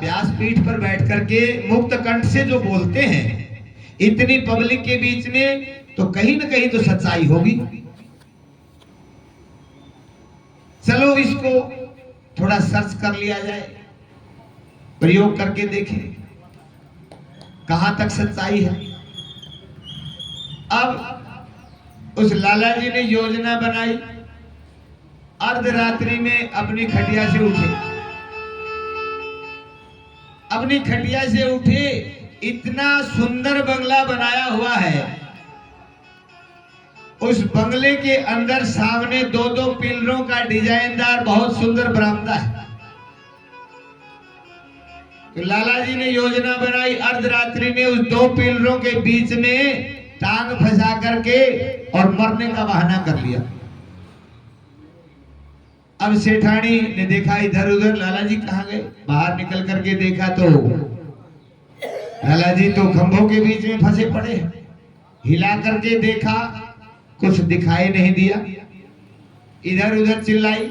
व्यासपीठ पर बैठ करके मुक्त कंठ से जो बोलते हैं इतनी पब्लिक के बीच में, तो कहीं ना कहीं तो सच्चाई होगी। चलो इसको थोड़ा सर्च कर लिया जाए, प्रयोग करके देखें कहां तक सच्चाई है। अब उस लाला जी ने योजना बनाई, अर्धरात्रि में अपनी खटिया से उठे, अपनी खटिया से उठे, इतना सुंदर बंगला बनाया हुआ है, उस बंगले के अंदर सामने दो दो पिलरों का डिजाइनदार बहुत सुंदर बरामदा है। तो लाला जी ने योजना बनाई, अर्धरात्रि में उस दो पिलरों के बीच में टांग फंसा करके और मरने का बहाना कर लिया। अब सेठानी ने देखा इधर उधर, लाला जी कहाँ गए, बाहर निकल करके देखा तो लाला जी तो खंभों के बीच में फंसे पड़े। हिला करके देखा, कुछ दिखाई नहीं दिया। इधर उधर चिल्लाई,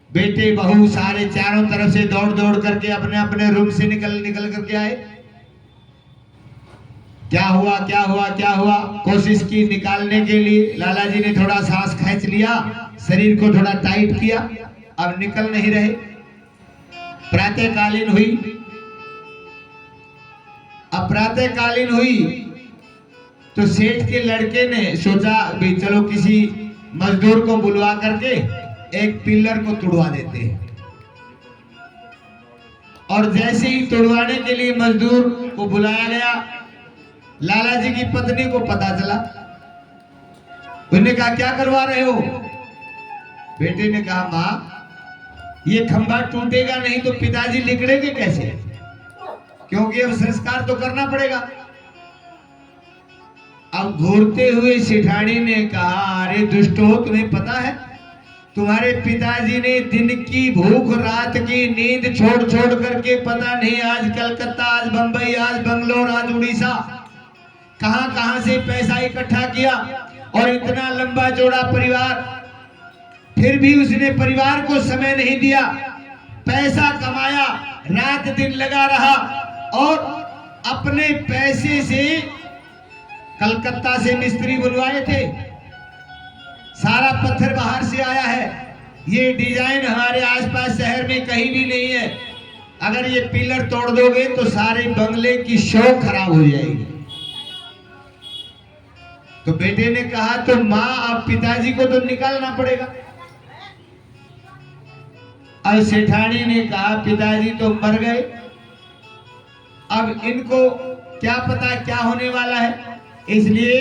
बेटे बहू सारे चारों तरफ से दौड़ दौड़ करके अपने अपने रूम से निकल करके आए। क्या हुआ क्या हुआ क्या हुआ, कोशिश की निकालने के लिए। लाला जी ने थोड़ा सांस खींच लिया, शरीर को थोड़ा टाइट किया, अब निकल नहीं रहे। प्रातःकालीन हुई, अब प्रातःकालीन हुई तो सेठ के लड़के ने सोचा भी चलो किसी मजदूर को बुलवा करके एक पिलर को तुड़वा देते हैं। और जैसे ही तुड़वाने के लिए मजदूर को बुलाया गया, लाला जी की पत्नी को पता चला। उन्होंने कहा क्या करवा रहे हो? बेटे ने कहा माँ ये खंभा टूटेगा नहीं तो पिताजी लिकड़ेंगे कैसे, क्योंकि अब संस्कार तो करना पड़ेगा। अब घूरते हुए सेठानी ने कहा अरे दुष्टो, तुम्हें पता है तुम्हारे पिताजी ने दिन की भूख रात की नींद छोड़ छोड़ करके पता नहीं आज कलकत्ता, आज बंबई, आज बंगलोर, आज उड़ीसा, कहां कहां से पैसा इकट्ठा किया और इतना लंबा चौड़ा परिवार, फिर भी उसने परिवार को समय नहीं दिया। पैसा कमाया, रात दिन लगा रहा और अपने पैसे से कलकत्ता से मिस्त्री बुलवाए थे, सारा पत्थर बाहर से आया है। ये डिजाइन हमारे आसपास शहर में कहीं भी नहीं है। अगर ये पिलर तोड़ दोगे तो सारे बंगले की शो खराब हो जाएगी। तो बेटे ने कहा तो माँ अब पिताजी को तो निकालना पड़ेगा। अब सेठानी ने कहा पिताजी तो मर गए, अब इनको क्या पता क्या होने वाला है, इसलिए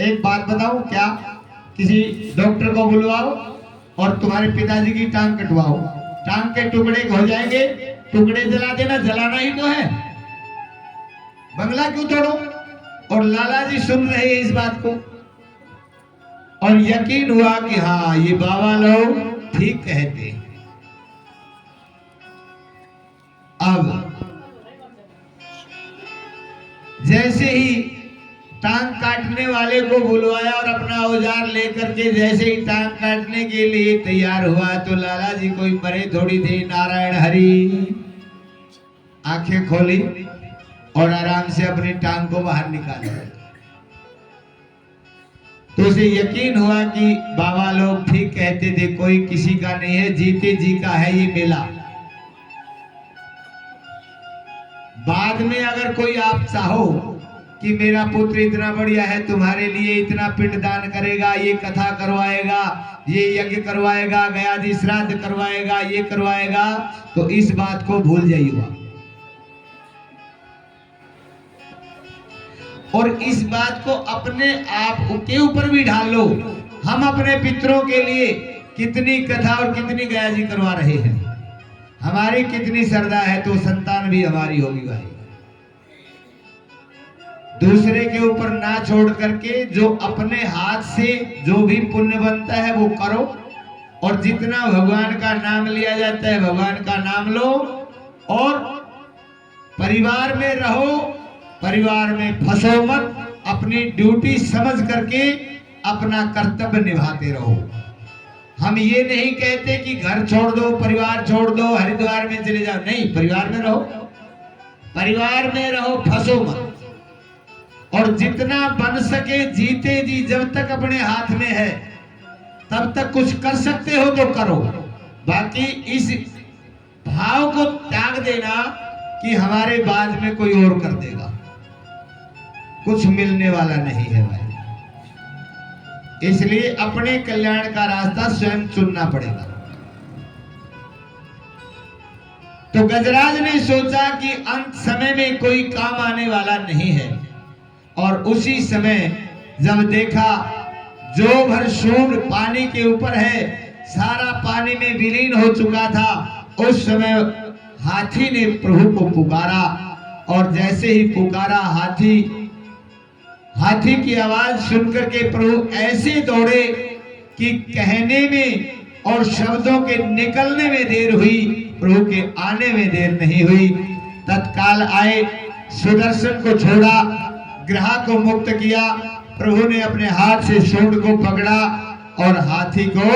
एक बात बताऊं, क्या किसी डॉक्टर को बुलवाओ और तुम्हारे पिताजी की टांग कटवाओ, टांग के टुकड़े हो जाएंगे, टुकड़े जला देना, जलाना ही तो है, बंगला क्यों तोड़ो। और लाला जी सुन रहे हैं इस बात को और यकीन हुआ कि हाँ ये बाबा लोग ठीक कहते हैं। अब जैसे ही टांग काटने वाले को बुलवाया और अपना औजार लेकर के जैसे ही टांग काटने के लिए तैयार हुआ तो लाला जी कोई मरे थोड़ी थे, नारायण हरि, आंखें खोली और आराम से अपनी टांग को बाहर निकाला। तो उसे यकीन हुआ कि बाबा लोग ठीक कहते थे, कोई किसी का नहीं है, जीते जी का है ये मेला। बाद में अगर कोई आप चाहो कि मेरा पुत्र इतना बढ़िया है, तुम्हारे लिए इतना पिंडदान करेगा, ये कथा करवाएगा, ये यज्ञ करवाएगा, गयादि श्राद्ध करवाएगा, ये करवाएगा, तो इस बात को भूल जाइएगा। और इस बात को अपने आप के ऊपर भी ढाल लो। हम अपने पितरों के लिए कितनी कथा और कितनी गयाजी करवा रहे हैं, हमारी कितनी श्रद्धा है तो संतान भी हमारी होगी भाई। दूसरे के ऊपर ना छोड़ करके जो अपने हाथ से जो भी पुण्य बनता है वो करो, और जितना भगवान का नाम लिया जाता है भगवान का नाम लो, और परिवार में रहो, परिवार में फंसो मत, अपनी ड्यूटी समझ करके अपना कर्तव्य निभाते रहो। हम ये नहीं कहते कि घर छोड़ दो, परिवार छोड़ दो, हरिद्वार में चले जाओ, नहीं, परिवार में रहो, परिवार में रहो, फंसो मत। और जितना बन सके जीते जी जब तक अपने हाथ में है तब तक कुछ कर सकते हो तो करो। बाकी इस भाव को त्याग देना कि हमारे बाद में कोई और कर देगा, कुछ मिलने वाला नहीं है भाई। इसलिए अपने कल्याण का रास्ता स्वयं चुनना पड़ेगा। तो गजराज ने सोचा कि अंत समय में कोई काम आने वाला नहीं है, और उसी समय जब देखा जो भर सूंड पानी के ऊपर है सारा पानी में विलीन हो चुका था, उस समय हाथी ने प्रभु को पुकारा, और जैसे ही पुकारा हाथी की आवाज सुनकर के प्रभु ऐसे दौड़े कि कहने में और शब्दों के निकलने में देर हुई, प्रभु के आने में देर नहीं हुई। तत्काल आए, सुदर्शन को छोड़ा, ग्रह को मुक्त किया, प्रभु ने अपने हाथ से सूंड को पकड़ा और हाथी को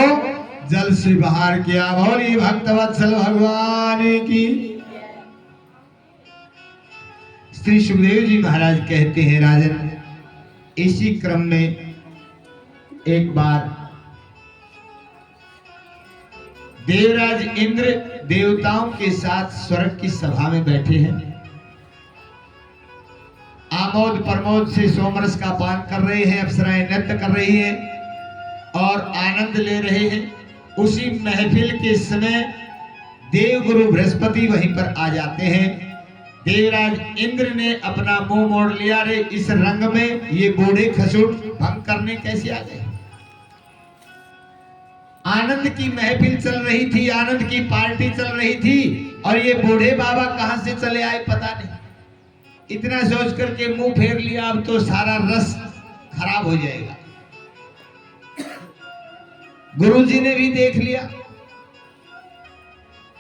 जल से बाहर किया। बोलिए भक्तवत्सल भगवान की। श्री सुखदेव जी महाराज कहते हैं, राजन, इसी क्रम में एक बार देवराज इंद्र देवताओं के साथ स्वर्ग की सभा में बैठे हैं, आमोद प्रमोद से सोमरस का पान कर रहे हैं, अप्सराएं नृत्य कर रही हैं और आनंद ले रहे हैं। उसी महफिल के समय देवगुरु बृहस्पति वहीं पर आ जाते हैं। देवराज इंद्र ने अपना मुंह मोड़ लिया, रे इस रंग में ये बूढ़े खसूट भंग करने कैसे आ गए? आनंद की महफिल चल रही थी, आनंद की पार्टी चल रही थी, और ये बूढ़े बाबा कहां से चले आए पता नहीं। इतना सोच करके मुंह फेर लिया, अब तो सारा रस खराब हो जाएगा। गुरुजी ने भी देख लिया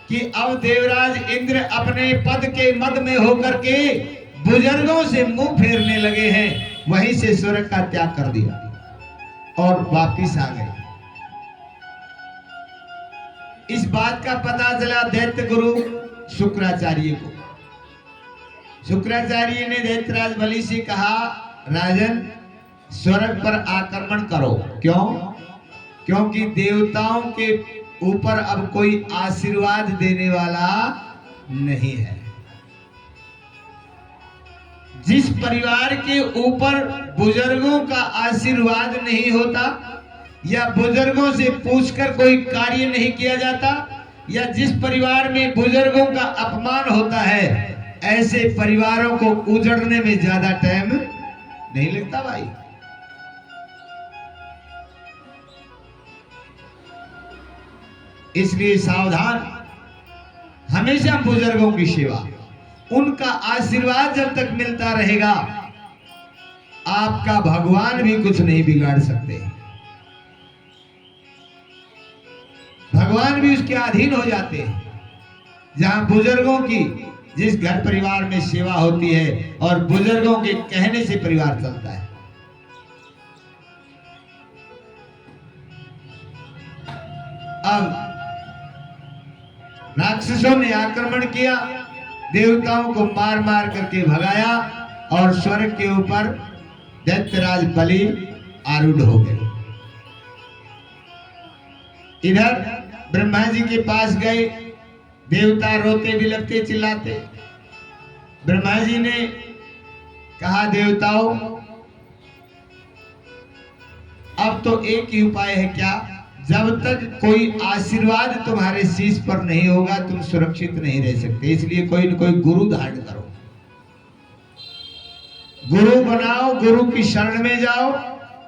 कि अब देवराज इंद्र अपने पद के मद में होकर के बुजुर्गों से मुंह फेरने लगे हैं, वहीं से स्वर्ग का त्याग कर दिया और वापिस आ गए। इस बात का पता चला दैत्य गुरु शुक्राचार्य को। शुक्राचार्य ने दैत्यराज बलि से कहा, राजन, स्वर्ग पर आक्रमण करो। क्यों? क्योंकि देवताओं के ऊपर अब कोई आशीर्वाद देने वाला नहीं है। जिस परिवार के ऊपर बुजुर्गों का आशीर्वाद नहीं होता, या बुजुर्गों से पूछकर कोई कार्य नहीं किया जाता, या जिस परिवार में बुजुर्गों का अपमान होता है, ऐसे परिवारों को उजड़ने में ज्यादा टाइम नहीं लगता भाई। इसलिए सावधान, हमेशा बुजुर्गों की सेवा, उनका आशीर्वाद जब तक मिलता रहेगा, आपका भगवान भी कुछ नहीं बिगाड़ सकते। भगवान भी उसके अधीन हो जाते हैं। जहां बुजुर्गों की, जिस घर परिवार में सेवा होती है और बुजुर्गों के कहने से परिवार चलता है। अब राक्षसों ने आक्रमण किया, देवताओं को मार मार करके भगाया, और स्वर्ग के ऊपर दैत्यराज बलि आरूढ़ हो गए। इधर ब्रह्मा जी के पास गए, देवता रोते बिलखते चिल्लाते। ब्रह्मा जी ने कहा, देवताओं, अब तो एक ही उपाय है, क्या? जब तक कोई आशीर्वाद तुम्हारे शीश पर नहीं होगा, तुम सुरक्षित नहीं रह सकते। इसलिए कोई न कोई गुरु धारण करो, गुरु बनाओ, गुरु की शरण में जाओ।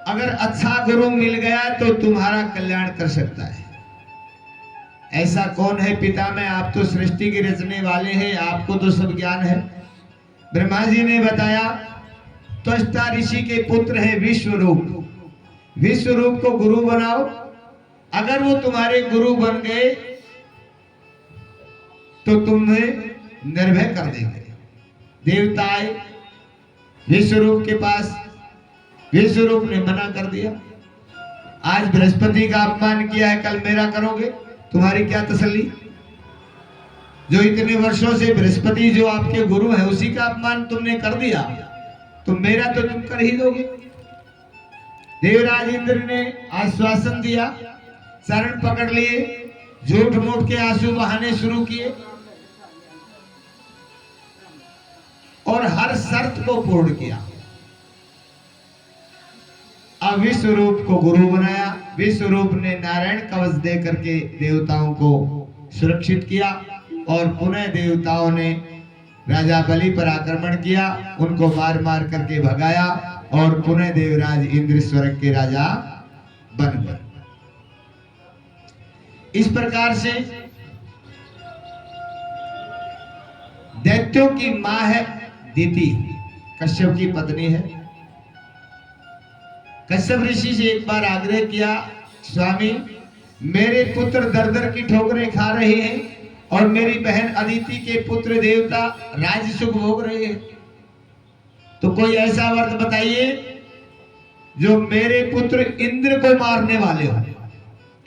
अगर अच्छा गुरु मिल गया तो तुम्हारा कल्याण कर सकता है। ऐसा कौन है पिता में? आप तो सृष्टि के रचने वाले हैं, आपको तो सब ज्ञान है। ब्रह्मा जी ने बताया, त्वष्टा ऋषि के पुत्र है विश्वरूप, विश्वरूप को गुरु बनाओ। अगर वो तुम्हारे गुरु बन गए तो तुम्हें निर्भय कर देंगे। देवता आए विश्वरूप के पास, विश्वरूप ने मना कर दिया। आज बृहस्पति का अपमान किया है, कल मेरा करोगे, तुम्हारी क्या तसल्ली? जो इतने वर्षों से बृहस्पति जो आपके गुरु हैं उसी का अपमान तुमने कर दिया, तो मेरा तो तुम कर ही दोगे। देवराज इंद्र ने आश्वासन दिया, चरण पकड़ लिए, झूठ मूठ के आंसू बहाने शुरू किए और हर शर्त को पूर्ण किया। अब विश्वरूप को गुरु बनाया। विश्वरूप ने नारायण कवच दे करके देवताओं को सुरक्षित किया और पुनः देवताओं ने राजा बलि पर आक्रमण किया, उनको मार मार करके भगाया और पुनः देवराज इंद्र स्वर्ग के राजा बन गए। इस प्रकार से दैत्यों की मां है दिति, कश्यप की पत्नी है। कश्यप ऋषि से एक बार आग्रह किया, स्वामी मेरे पुत्र दर दर की ठोकरें खा रहे हैं और मेरी बहन अदिति के पुत्र देवता राज सुख भोग रहे हैं, तो कोई ऐसा व्रत बताइए जो मेरे पुत्र इंद्र को मारने वाले हो,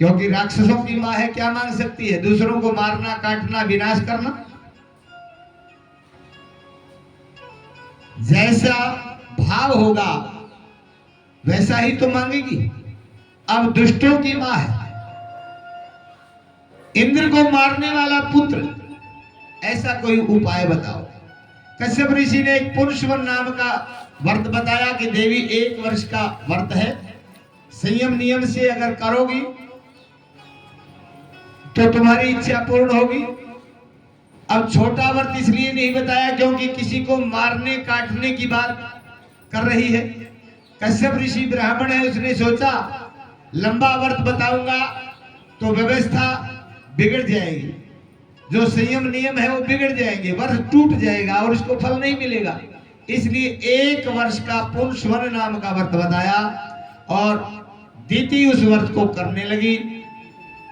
क्योंकि राक्षसों की मां है, क्या मांग सकती है? दूसरों को मारना, काटना, विनाश करना। जैसा भाव होगा वैसा ही तो मांगेगी। अब दुष्टों की मां है, इंद्र को मारने वाला पुत्र, ऐसा कोई उपाय बताओ। कश्यप ऋषि ने एक पुरुषवन नाम का व्रत बताया कि देवी 1 वर्ष का व्रत है, संयम नियम से अगर करोगी तो तुम्हारी इच्छा पूर्ण होगी। अब छोटा व्रत इसलिए नहीं बताया क्योंकि किसी को मारने काटने की बात कर रही है। कश्यप ऋषि ब्राह्मण है, उसने सोचा लंबा व्रत बताऊंगा तो व्यवस्था बिगड़ जाएगी, जो संयम नियम है वो बिगड़ जाएंगे, व्रत टूट जाएगा और उसको फल नहीं मिलेगा। इसलिए 1 वर्ष का पुरुषवन नाम का व्रत बताया और दिति उस व्रत को करने लगी।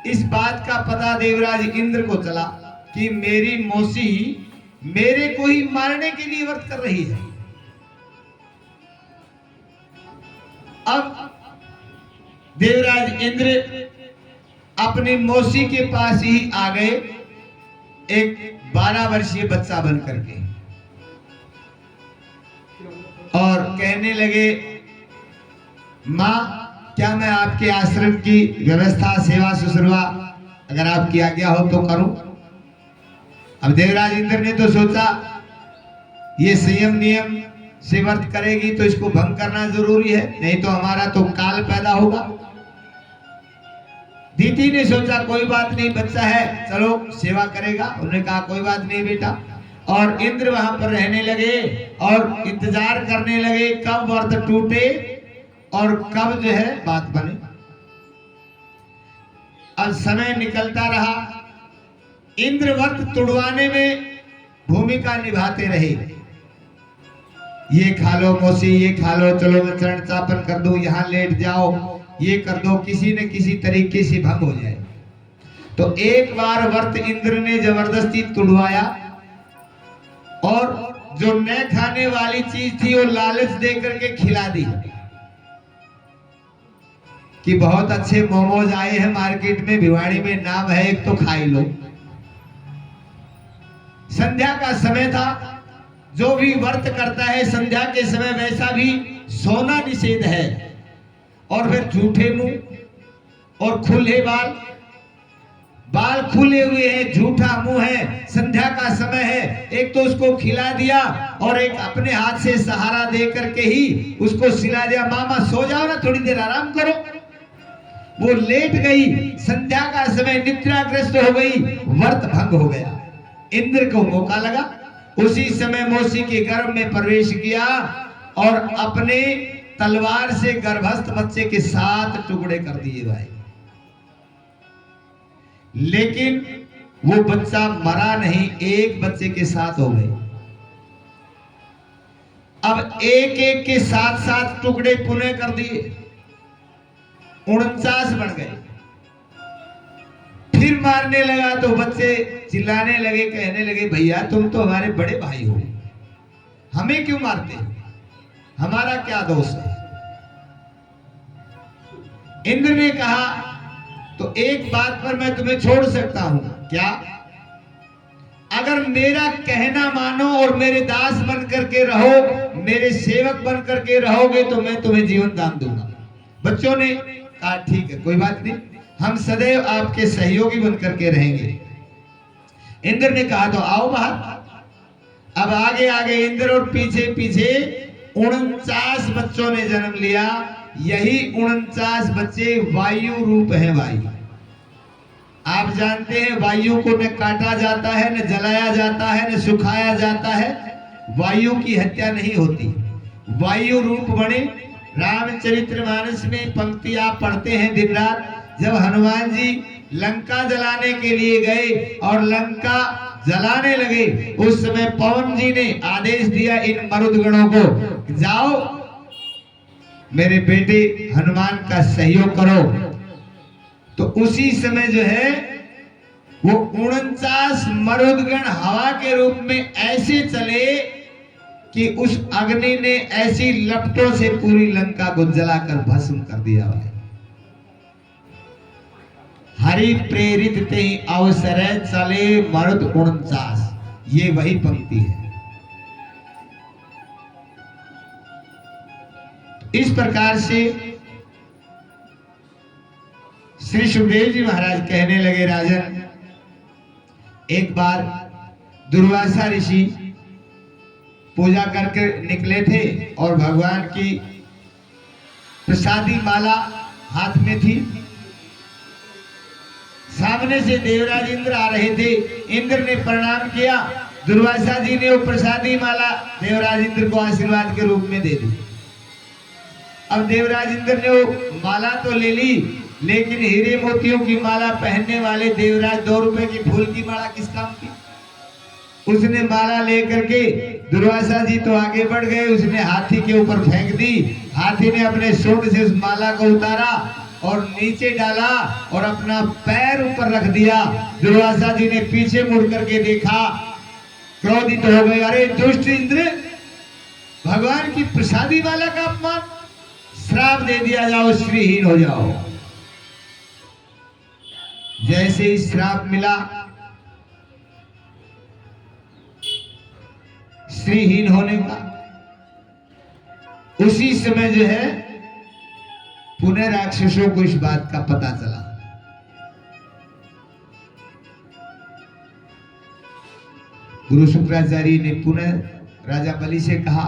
इस बात का पता देवराज इंद्र को चला कि मेरी मौसी मेरे को ही मारने के लिए व्रत कर रही है। अब देवराज इंद्र अपनी मौसी के पास ही आ गए, एक 12 वर्षीय बच्चा बन करके, और कहने लगे, मां क्या मैं आपके आश्रम की व्यवस्था, सेवा शुश्रूषा अगर आपकी आज्ञा हो तो करूं? अब देवराज इंद्र ने तो सोचा ये संयम नियम से व्रत करेगी तो इसको भंग करना जरूरी है, नहीं तो हमारा तो काल पैदा होगा। दिति ने सोचा कोई बात नहीं, बच्चा है, चलो सेवा करेगा। उन्होंने कहा कोई बात नहीं बेटा, और इंद्र वहां पर रहने लगे और इंतजार करने लगे कब व्रत टूटे और कब जो है बात बने। अब समय निकलता रहा, इंद्र व्रत तुड़वाने में भूमिका निभाते रहे। ये खा लो मौसी, ये खा लो, चलो मैं चरण चापन कर दूं, यहाँ लेट जाओ, ये कर दो, किसी न किसी तरीके से भंग हो जाए। तो एक बार व्रत इंद्र ने जबरदस्ती तुड़वाया और जो न खाने वाली चीज थी वो लालच दे करके खिला दी कि बहुत अच्छे मोमोज आए हैं मार्केट में, भिवाड़ी में नाम है, एक तो खा ही लो। संध्या का समय था, जो भी व्रत करता है संध्या के समय वैसा भी सोना निषेध है, और फिर झूठे मुंह और खुले बाल, बाल खुले हुए हैं, झूठा मुंह है, संध्या का समय है, एक तो उसको खिला दिया और एक अपने हाथ से सहारा दे करके ही उसको सिला दिया, मामा सो जाओ ना, थोड़ी देर आराम करो। वो लेट गई, संध्या का समय, निद्राग्रस्त हो गई, व्रत भंग हो गया। इंद्र को मौका लगा, उसी समय मौसी के गर्भ में प्रवेश किया और अपने तलवार से गर्भस्थ बच्चे के 7 टुकड़े कर दिए भाई। लेकिन वो बच्चा मरा नहीं, एक बच्चे के 7 हो गए। अब एक एक के 7 टुकड़े पुनः कर दिए, 49 बन गए। फिर मारने लगा तो बच्चे चिल्लाने लगे, कहने लगे भैया तुम तो हमारे बड़े भाई हो, हमें क्यों मारते, हमारा क्या दोष है? इंद्र ने कहा तो एक बात पर मैं तुम्हें छोड़ सकता हूं, क्या? अगर मेरा कहना मानो और मेरे दास बन करके रहो, मेरे सेवक बन करके रहोगे तो मैं तुम्हें जीवन दान दूंगा। बच्चों ने कहा ठीक है, कोई बात नहीं, हम सदैव आपके सहयोगी बन करके रहेंगे। इंद्र ने कहा तो आओ बाहर। अब आगे आगे इंद्र और पीछे पीछे 49 बच्चों ने जन्म लिया। यही 49 बच्चे वायु रूप है। वायु, आप जानते हैं वायु को न काटा जाता है, न जलाया जाता है, न सुखाया जाता है। वायु की हत्या नहीं होती, वायु रूप बने। रामचरितमानस में पंक्ति आप पढ़ते हैं दिन रात। जब हनुमान जी लंका जलाने के लिए गए और लंका जलाने लगे, उस समय पवन जी ने आदेश दिया इन मरुदगणों को, जाओ मेरे बेटे हनुमान का सहयोग करो। तो उसी समय जो है वो 49 मरुदगण हवा के रूप में ऐसे चले कि उस अग्नि ने ऐसी लपटों से पूरी लंका को जलाकर भस्म कर दिया है। हरि प्रेरित ते अवसर चले मरुद 49, ये वही पंक्ति है। इस प्रकार से श्री सुखदेव जी महाराज कहने लगे, राजन, एक बार दुर्वासा ऋषि पूजा करके निकले थे और भगवान की प्रसादी माला हाथ में थी। सामने से देवराज इंद्र आ रहे थे। इंद्र ने प्रणाम किया, दुर्वासा जी ने वो प्रसादी माला देवराज इंद्र को आशीर्वाद के रूप में दे दी। अब देवराज इंद्र ने वो माला तो ले ली, लेकिन हीरे मोतियों की माला पहनने वाले देवराज 2 रुपए की फूल की माला किस काम की? उसने माला लेकर के, दुर्वासा जी तो आगे बढ़ गए, उसने हाथी के ऊपर फेंक दी। हाथी ने अपने सूंड से उस माला को उतारा और नीचे डाला और अपना पैर ऊपर रख दिया। दुर्वासा जी ने पीछे मुड़ करके देखा, क्रोधित हो गए, अरे दुष्ट इंद्र, भगवान की प्रसादी माला का अपमान, श्राप दे दिया, जाओ श्रीहीन हो जाओ। जैसे ही श्राप मिला, श्रीहीन होने का, उसी समय जो है पुनः राक्षसों को इस बात का पता चला। गुरु शुक्राचार्य ने पुनः राजा बलि से कहा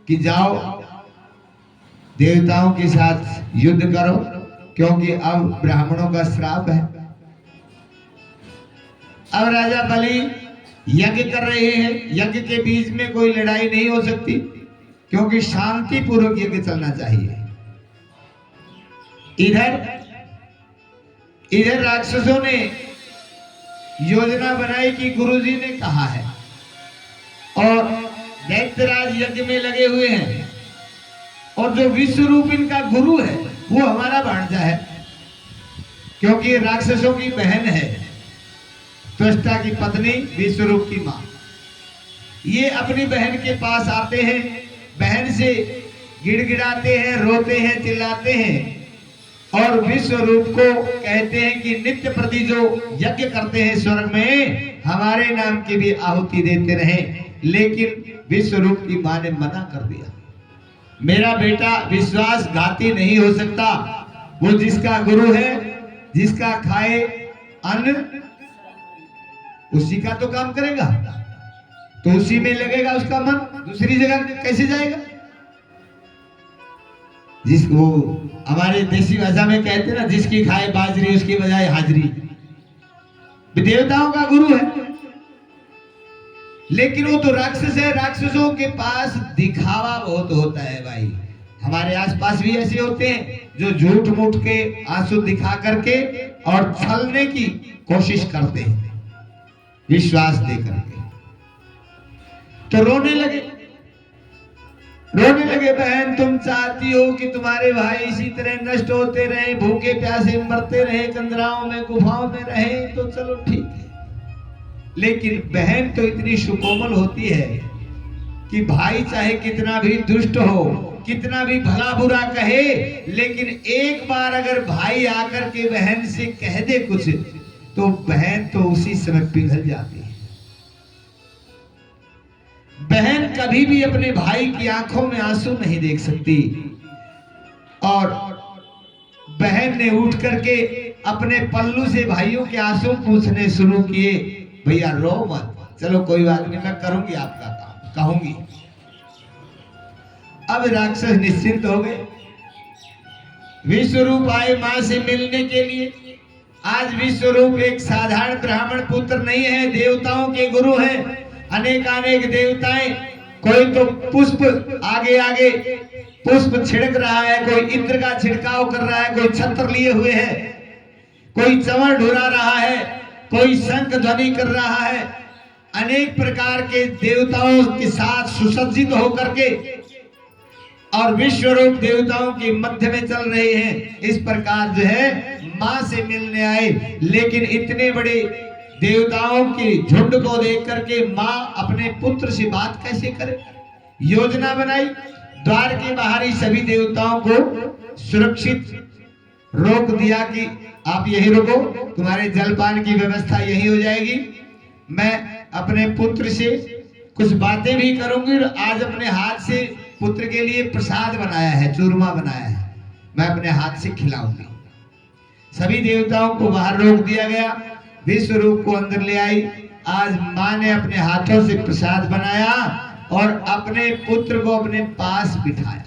कि जाओ देवताओं के साथ युद्ध करो, क्योंकि अब ब्राह्मणों का श्राप है। अब राजा बलि यज्ञ कर रहे हैं। यज्ञ के बीच में कोई लड़ाई नहीं हो सकती, क्योंकि शांति पूर्वक यज्ञ चलना चाहिए। इधर राक्षसों ने योजना बनाई कि गुरुजी ने कहा है, और दैत्यराज यज्ञ में लगे हुए हैं, और जो विश्व रूप इनका गुरु है वो हमारा भांजा है, क्योंकि राक्षसों की बहन है, त्वष्टा की पत्नी, विश्वरूप की मां। ये अपनी बहन के पास आते हैं, बहन से गिड़गिड़ाते हैं, रोते हैं, चिल्लाते हैं, और विश्वरूप को कहते हैं कि नित्य प्रति जो यज्ञ करते हैं स्वर्ग में, हमारे नाम की भी आहुति देते रहें। लेकिन विश्वरूप की मां ने मना कर दिया, मेरा बेटा विश्वासघाती नहीं हो सकता। वो जिसका गुरु है, जिसका खाए अन्न, उसी का तो काम करेगा, तो उसी में लगेगा उसका मन, दूसरी जगह कैसे जाएगा? जिसको हमारे देसी भाषा में कहते हैं ना, जिसकी खाए बाजरी उसकी बजाय हाजरी। देवताओं का गुरु है, लेकिन वो तो राक्षस है। राक्षसों के पास दिखावा बहुत होता है भाई। हमारे आसपास भी ऐसे होते हैं जो झूठ मूठ के आंसू दिखा करके और छलने की कोशिश करते हैं, विश्वास दे करके। तो रोने लगे, बहन, तुम चाहती हो कि तुम्हारे भाई इसी तरह नष्ट होते रहे, भूखे प्यासे मरते रहे, कंदराओं में गुफाओं में रहे, तो चलो ठीक है। लेकिन बहन तो इतनी सुकोमल होती है कि भाई चाहे कितना भी दुष्ट हो, कितना भी भला बुरा कहे, लेकिन एक बार अगर भाई आकर के बहन से कह दे कुछ, तो बहन तो उसी समय पिघल जाती है। बहन कभी भी अपने भाई की आंखों में आंसू नहीं देख सकती। और बहन ने उठ करके अपने पल्लू से भाइयों के आंसू पूछने शुरू किए, भैया रो मत, चलो कोई बात नहीं, मैं करूंगी आपका काम, कहूंगी। अब राक्षस निश्चिंत हो गए। विश्वरूप आए मां से मिलने के लिए। आज विश्वरूप एक साधारण ब्राह्मण पुत्र नहीं है, देवताओं के गुरु हैं। अनेकानेक देवताएं, कोई तो पुष्प आगे आगे पुष्प छिड़क रहा है, कोई इंद्र का छिड़काव कर रहा है, कोई छत्र लिए हुए है, कोई चंवर ढुरा रहा है, कोई शंख ध्वनि कर रहा है। अनेक प्रकार के देवताओं के साथ सुसज्जित होकर के और विश्वरूप देवताओं के मध्य में चल रहे हैं। इस प्रकार जो है मां से मिलने आए, लेकिन इतने बड़े देवताओं के झुंड को देख करके मां अपने पुत्र से बात कैसे करे। योजना बनाई, द्वार के बाहर ही सभी देवताओं को सुरक्षित रोक दिया कि आप यही रुको, तुम्हारे जलपान की व्यवस्था यही हो जाएगी। मैं अपने पुत्र से कुछ बातें भी करूंगी और आज अपने हाथ से पुत्र के लिए प्रसाद बनाया है, चूरमा बनाया है, मैं अपने हाथ से खिलाऊंगी। सभी देवताओं को बाहर रोक दिया गया, विश्वरूप को अंदर ले आई। आज मां ने अपने हाथों से प्रसाद बनाया और अपने पुत्र को अपने पास बिठाया,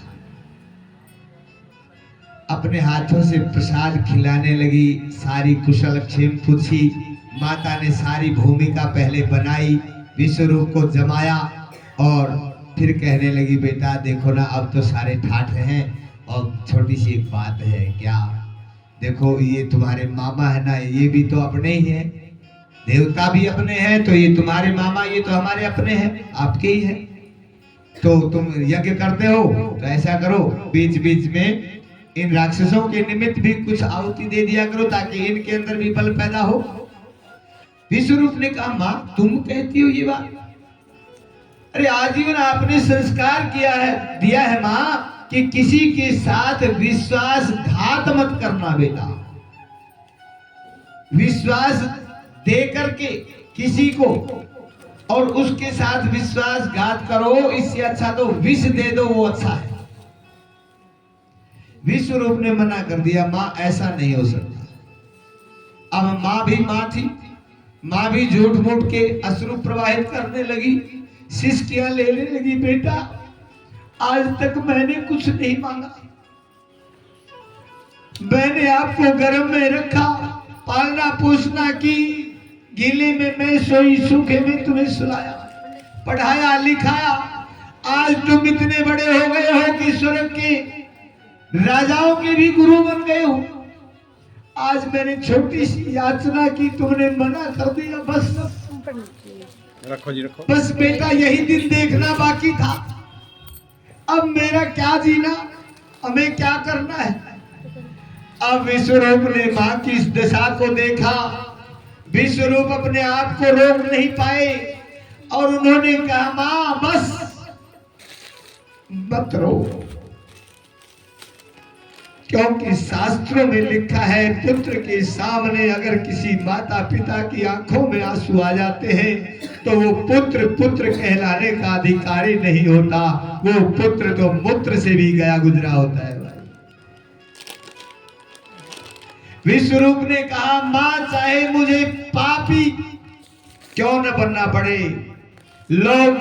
अपने हाथों से प्रसाद खिलाने लगी। सारी कुशल क्षेम पूछी। माता ने सारी भूमिका पहले बनाई, विश्वरूप को जमाया और फिर कहने लगी, बेटा देखो ना, अब तो सारे ठाठ हैं और छोटी सी एक बात है। क्या? देखो ये तुम्हारे मामा है ना, ये भी तो अपने ही हैं, देवता भी अपने हैं, तो ये तुम्हारे मामा, ये तो हमारे अपने हैं, आपके ही हैं। तो तुम यज्ञ करते हो तो ऐसा करो, बीच बीच में इन राक्षसों के निमित्त भी कुछ आहुति दे दिया करो, ताकि इनके अंदर भी बल पैदा हो। विश्वरूप ने कहा, मां तुम कहती हो ये बात? अरे आजीवन आपने संस्कार दिया है मां कि किसी के साथ विश्वासघात मत करना बेटा। विश्वास दे करके किसी को और उसके साथ विश्वासघात करो, इससे अच्छा तो विष दे दो, वो अच्छा है। विश्वरूप ने मना कर दिया, मां ऐसा नहीं हो सकता। अब मां भी मां थी, मां भी झूठ मूठ के अश्रु प्रवाहित करने लगी, सिसकियां लेने लगी। बेटा आज तक मैंने कुछ नहीं मांगा, मैंने आपको गर्भ में रखा, पालना पोषणा की, गीले में मैं सोई, सूखे में तुम्हें सुलाया, पढ़ाया लिखाया। आज तुम इतने बड़े हो गए हो कि स्वर्ग के राजाओं के भी गुरु बन गए हो। आज मैंने छोटी सी याचना की, तुमने मना कर दिया। बस रखो जी रखो। बस बेटा यही दिन देखना बाकी था। अब मेरा क्या जीना, हमें क्या करना है? अब विश्वरूप ने मां की इस दशा को देखा। विश्वरूप अपने आप को रोक नहीं पाए और उन्होंने कहा, मां बस मत रो, क्योंकि शास्त्रों में लिखा है, पुत्र के सामने अगर किसी माता पिता की आंखों में आंसू आ जाते हैं तो वो पुत्र पुत्र कहलाने का अधिकारी नहीं होता, वो पुत्र तो मूत्र से भी गया गुजरा होता है। विश्वरूप ने कहा, मां चाहे मुझे पापी क्यों न बनना पड़े, लोग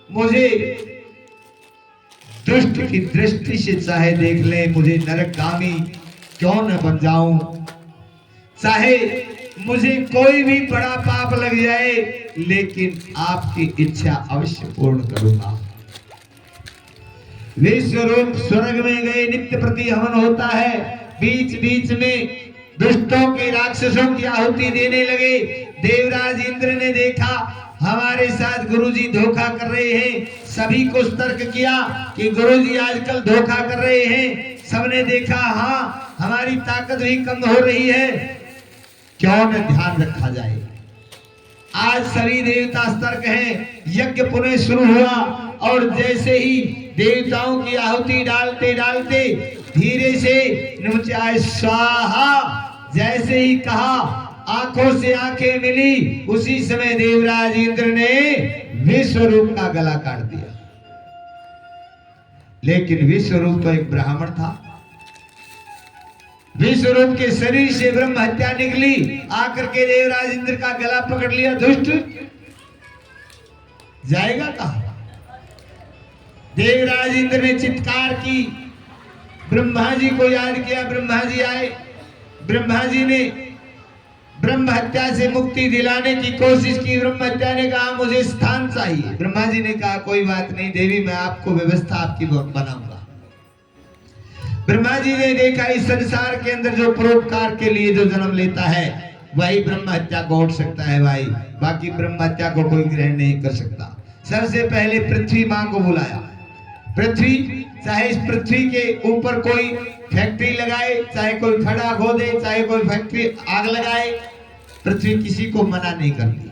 मुझे दुष्ट की दृष्टि से चाहे देख ले, मुझे नरकगामी क्यों न बन जाऊं, चाहे मुझे कोई भी बड़ा पाप लग जाए, लेकिन आपकी इच्छा अवश्य पूर्ण करूंगा। विश्वरूप स्वर्ग में गए, नित्य प्रति हवन होता है। बीच बीच में दुष्टों के राक्षसों की आहुति देने लगे। देवराज इंद्र ने देखा हमारे साथ गुरुजी धोखा कर रहे हैं, सभी को सतर्क किया कि गुरुजी आजकल धोखा कर रहे हैं। सबने देखा, हाँ हमारी ताकत भी कम हो रही है, क्यों न ध्यान रखा जाए। आज सभी देवता सतर्क हैं। यज्ञ पुनः शुरू हुआ और जैसे ही देवताओं की आहुति डालते डालते धीरे से नमचाए स्वाहा जैसे ही कहा, आंखों से आंखें मिली, उसी समय देवराज इंद्र ने विश्वरूप का गला काट दिया। लेकिन विश्वरूप तो एक ब्राह्मण था। विश्वरूप के शरीर से ब्रह्म हत्या निकली, आकर के देवराज इंद्र का गला पकड़ लिया। दुष्ट जाएगा कहां? देवराज इंद्र ने चित्कार की, ब्रह्मा जी को याद किया। ब्रह्मा जी आए, ब्रह्मा जी ने ब्रह्म हत्या से मुक्ति दिलाने की कोशिश की। ब्रह्म हत्या ने कहा मुझे स्थान चाहिए। ब्रह्मा जी ने कहा कोई बात नहीं देवी, मैं आपको व्यवस्था आपकी बनाऊंगा। ब्रह्मा जी ने देखा इस संसार के अंदर जो परोपकार के लिए जो जन्म लेता है वही ब्रह्म हत्या को उठ सकता है भाई, बाकी ब्रह्म हत्या को कोई ग्रहण नहीं कर सकता। सबसे पहले पृथ्वी मां को बुलाया। पृथ्वी, चाहे इस पृथ्वी के ऊपर कोई फैक्ट्री लगाए, चाहे कोई खड़ा खोदे, चाहे कोई फैक्ट्री आग लगाए, पृथ्वी किसी को मना नहीं करती।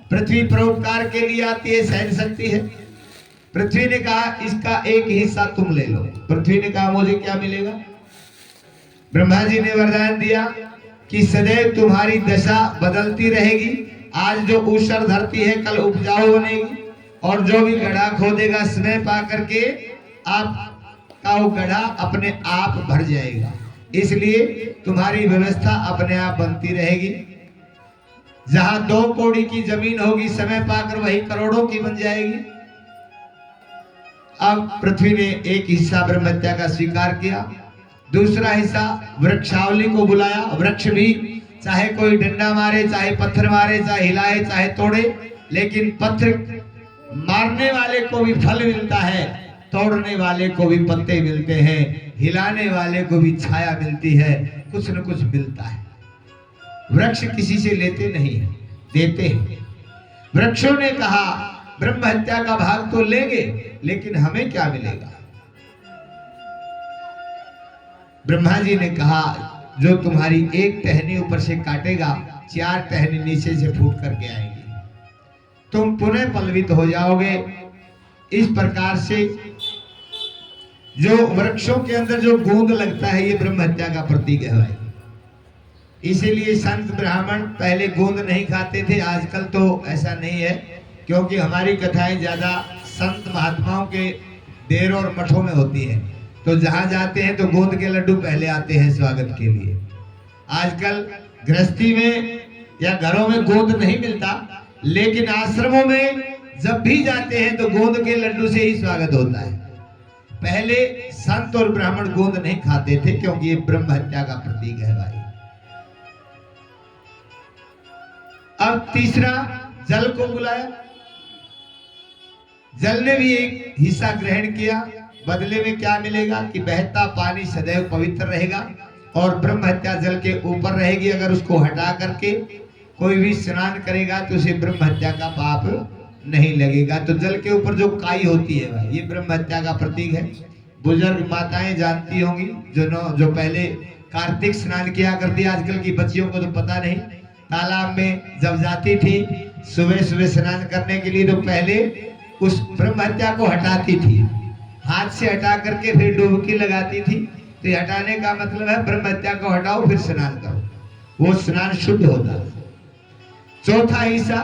पृथ्वी परोपकार के लिए आती है, सहन सकती है। पृथ्वी ने कहा इसका एक हिस्सा तुम ले लो। पृथ्वी ने कहा मुझे क्या मिलेगा? ब्रह्मा जी ने वरदान दिया कि सदैव तुम्हारी दशा बदलती रहेगी। आज जो ऊषर धरती है कल उपजाऊ बनेगी, और जो भी गड्ढा खोदेगा समय पा करके आपका वो गड्ढा अपने आप भर जाएगा। इसलिए तुम्हारी व्यवस्था अपने आप बनती रहेगी। जहां 2 कौड़ी की जमीन होगी समय पाकर वही करोड़ों की बन जाएगी। अब पृथ्वी ने एक हिस्सा ब्रह्म हत्या का स्वीकार किया, दूसरा हिस्सा वृक्षावली को बुलाया। वृक्ष भी चाहे कोई डंडा मारे, चाहे पत्थर मारे, चाहे हिलाए, चाहे तोड़े, लेकिन पत्थर मारने वाले को भी फल मिलता है, तोड़ने वाले को भी पत्ते मिलते हैं, हिलाने वाले को भी छाया मिलती है, कुछ न कुछ मिलता है। वृक्ष किसी से लेते नहीं है, देते हैं। वृक्षों ने कहा ब्रह्म हत्या का भाग तो लेंगे, लेकिन हमें क्या मिलेगा? ब्रह्मा जी ने कहा जो तुम्हारी एक टहनी ऊपर से काटेगा, 4 टहनी नीचे से फूट करके आएगी, तुम पुनः पलवित हो जाओगे। इस प्रकार से जो वृक्षों के अंदर जो गोंद लगता है ये ब्रह्म हत्या का प्रतीक है भाई। इसीलिए संत ब्राह्मण पहले गोंद नहीं खाते थे, आजकल तो ऐसा नहीं है, क्योंकि हमारी कथाएं ज्यादा संत महात्माओं के डेर और मठों में होती हैं। तो जहां जाते हैं तो गोंद के लड्डू पहले आते हैं स्वागत के लिए। आजकल गृहस्थी में या घरों में गोंद नहीं मिलता, लेकिन आश्रमों में जब भी जाते हैं तो गोंद के लड्डू से ही स्वागत होता है। पहले संत और ब्राह्मण गोंद नहीं खाते थे, क्योंकि ये ब्रह्म हत्या का प्रतीक है भाई। अब तीसरा जल को बुलाया। जल ने भी एक हिस्सा ग्रहण किया। बदले में क्या मिलेगा कि बहता पानी सदैव पवित्र रहेगा और ब्रह्म हत्या जल के ऊपर रहेगी। अगर उसको हटा करके कोई भी स्नान करेगा तो उसे ब्रह्म हत्या का पाप नहीं लगेगा। तो जल के ऊपर जो काई होती है भाई, ये ब्रह्म हत्या का प्रतीक है। बुजुर्ग माताएं जानती होंगी, जो पहले कार्तिक स्नान किया करती, आजकल की बच्चियों को तो पता नहीं। तालाब में जब जाती थी सुबह सुबह स्नान करने के लिए, तो पहले उस ब्रह्म हत्या को हटाती थी, हाथ से हटा करके फिर डुबकी लगाती थी। तो हटाने का मतलब है ब्रह्म हत्या को हटाओ फिर स्नान करो, वो स्नान शुद्ध होता है। चौथा हिस्सा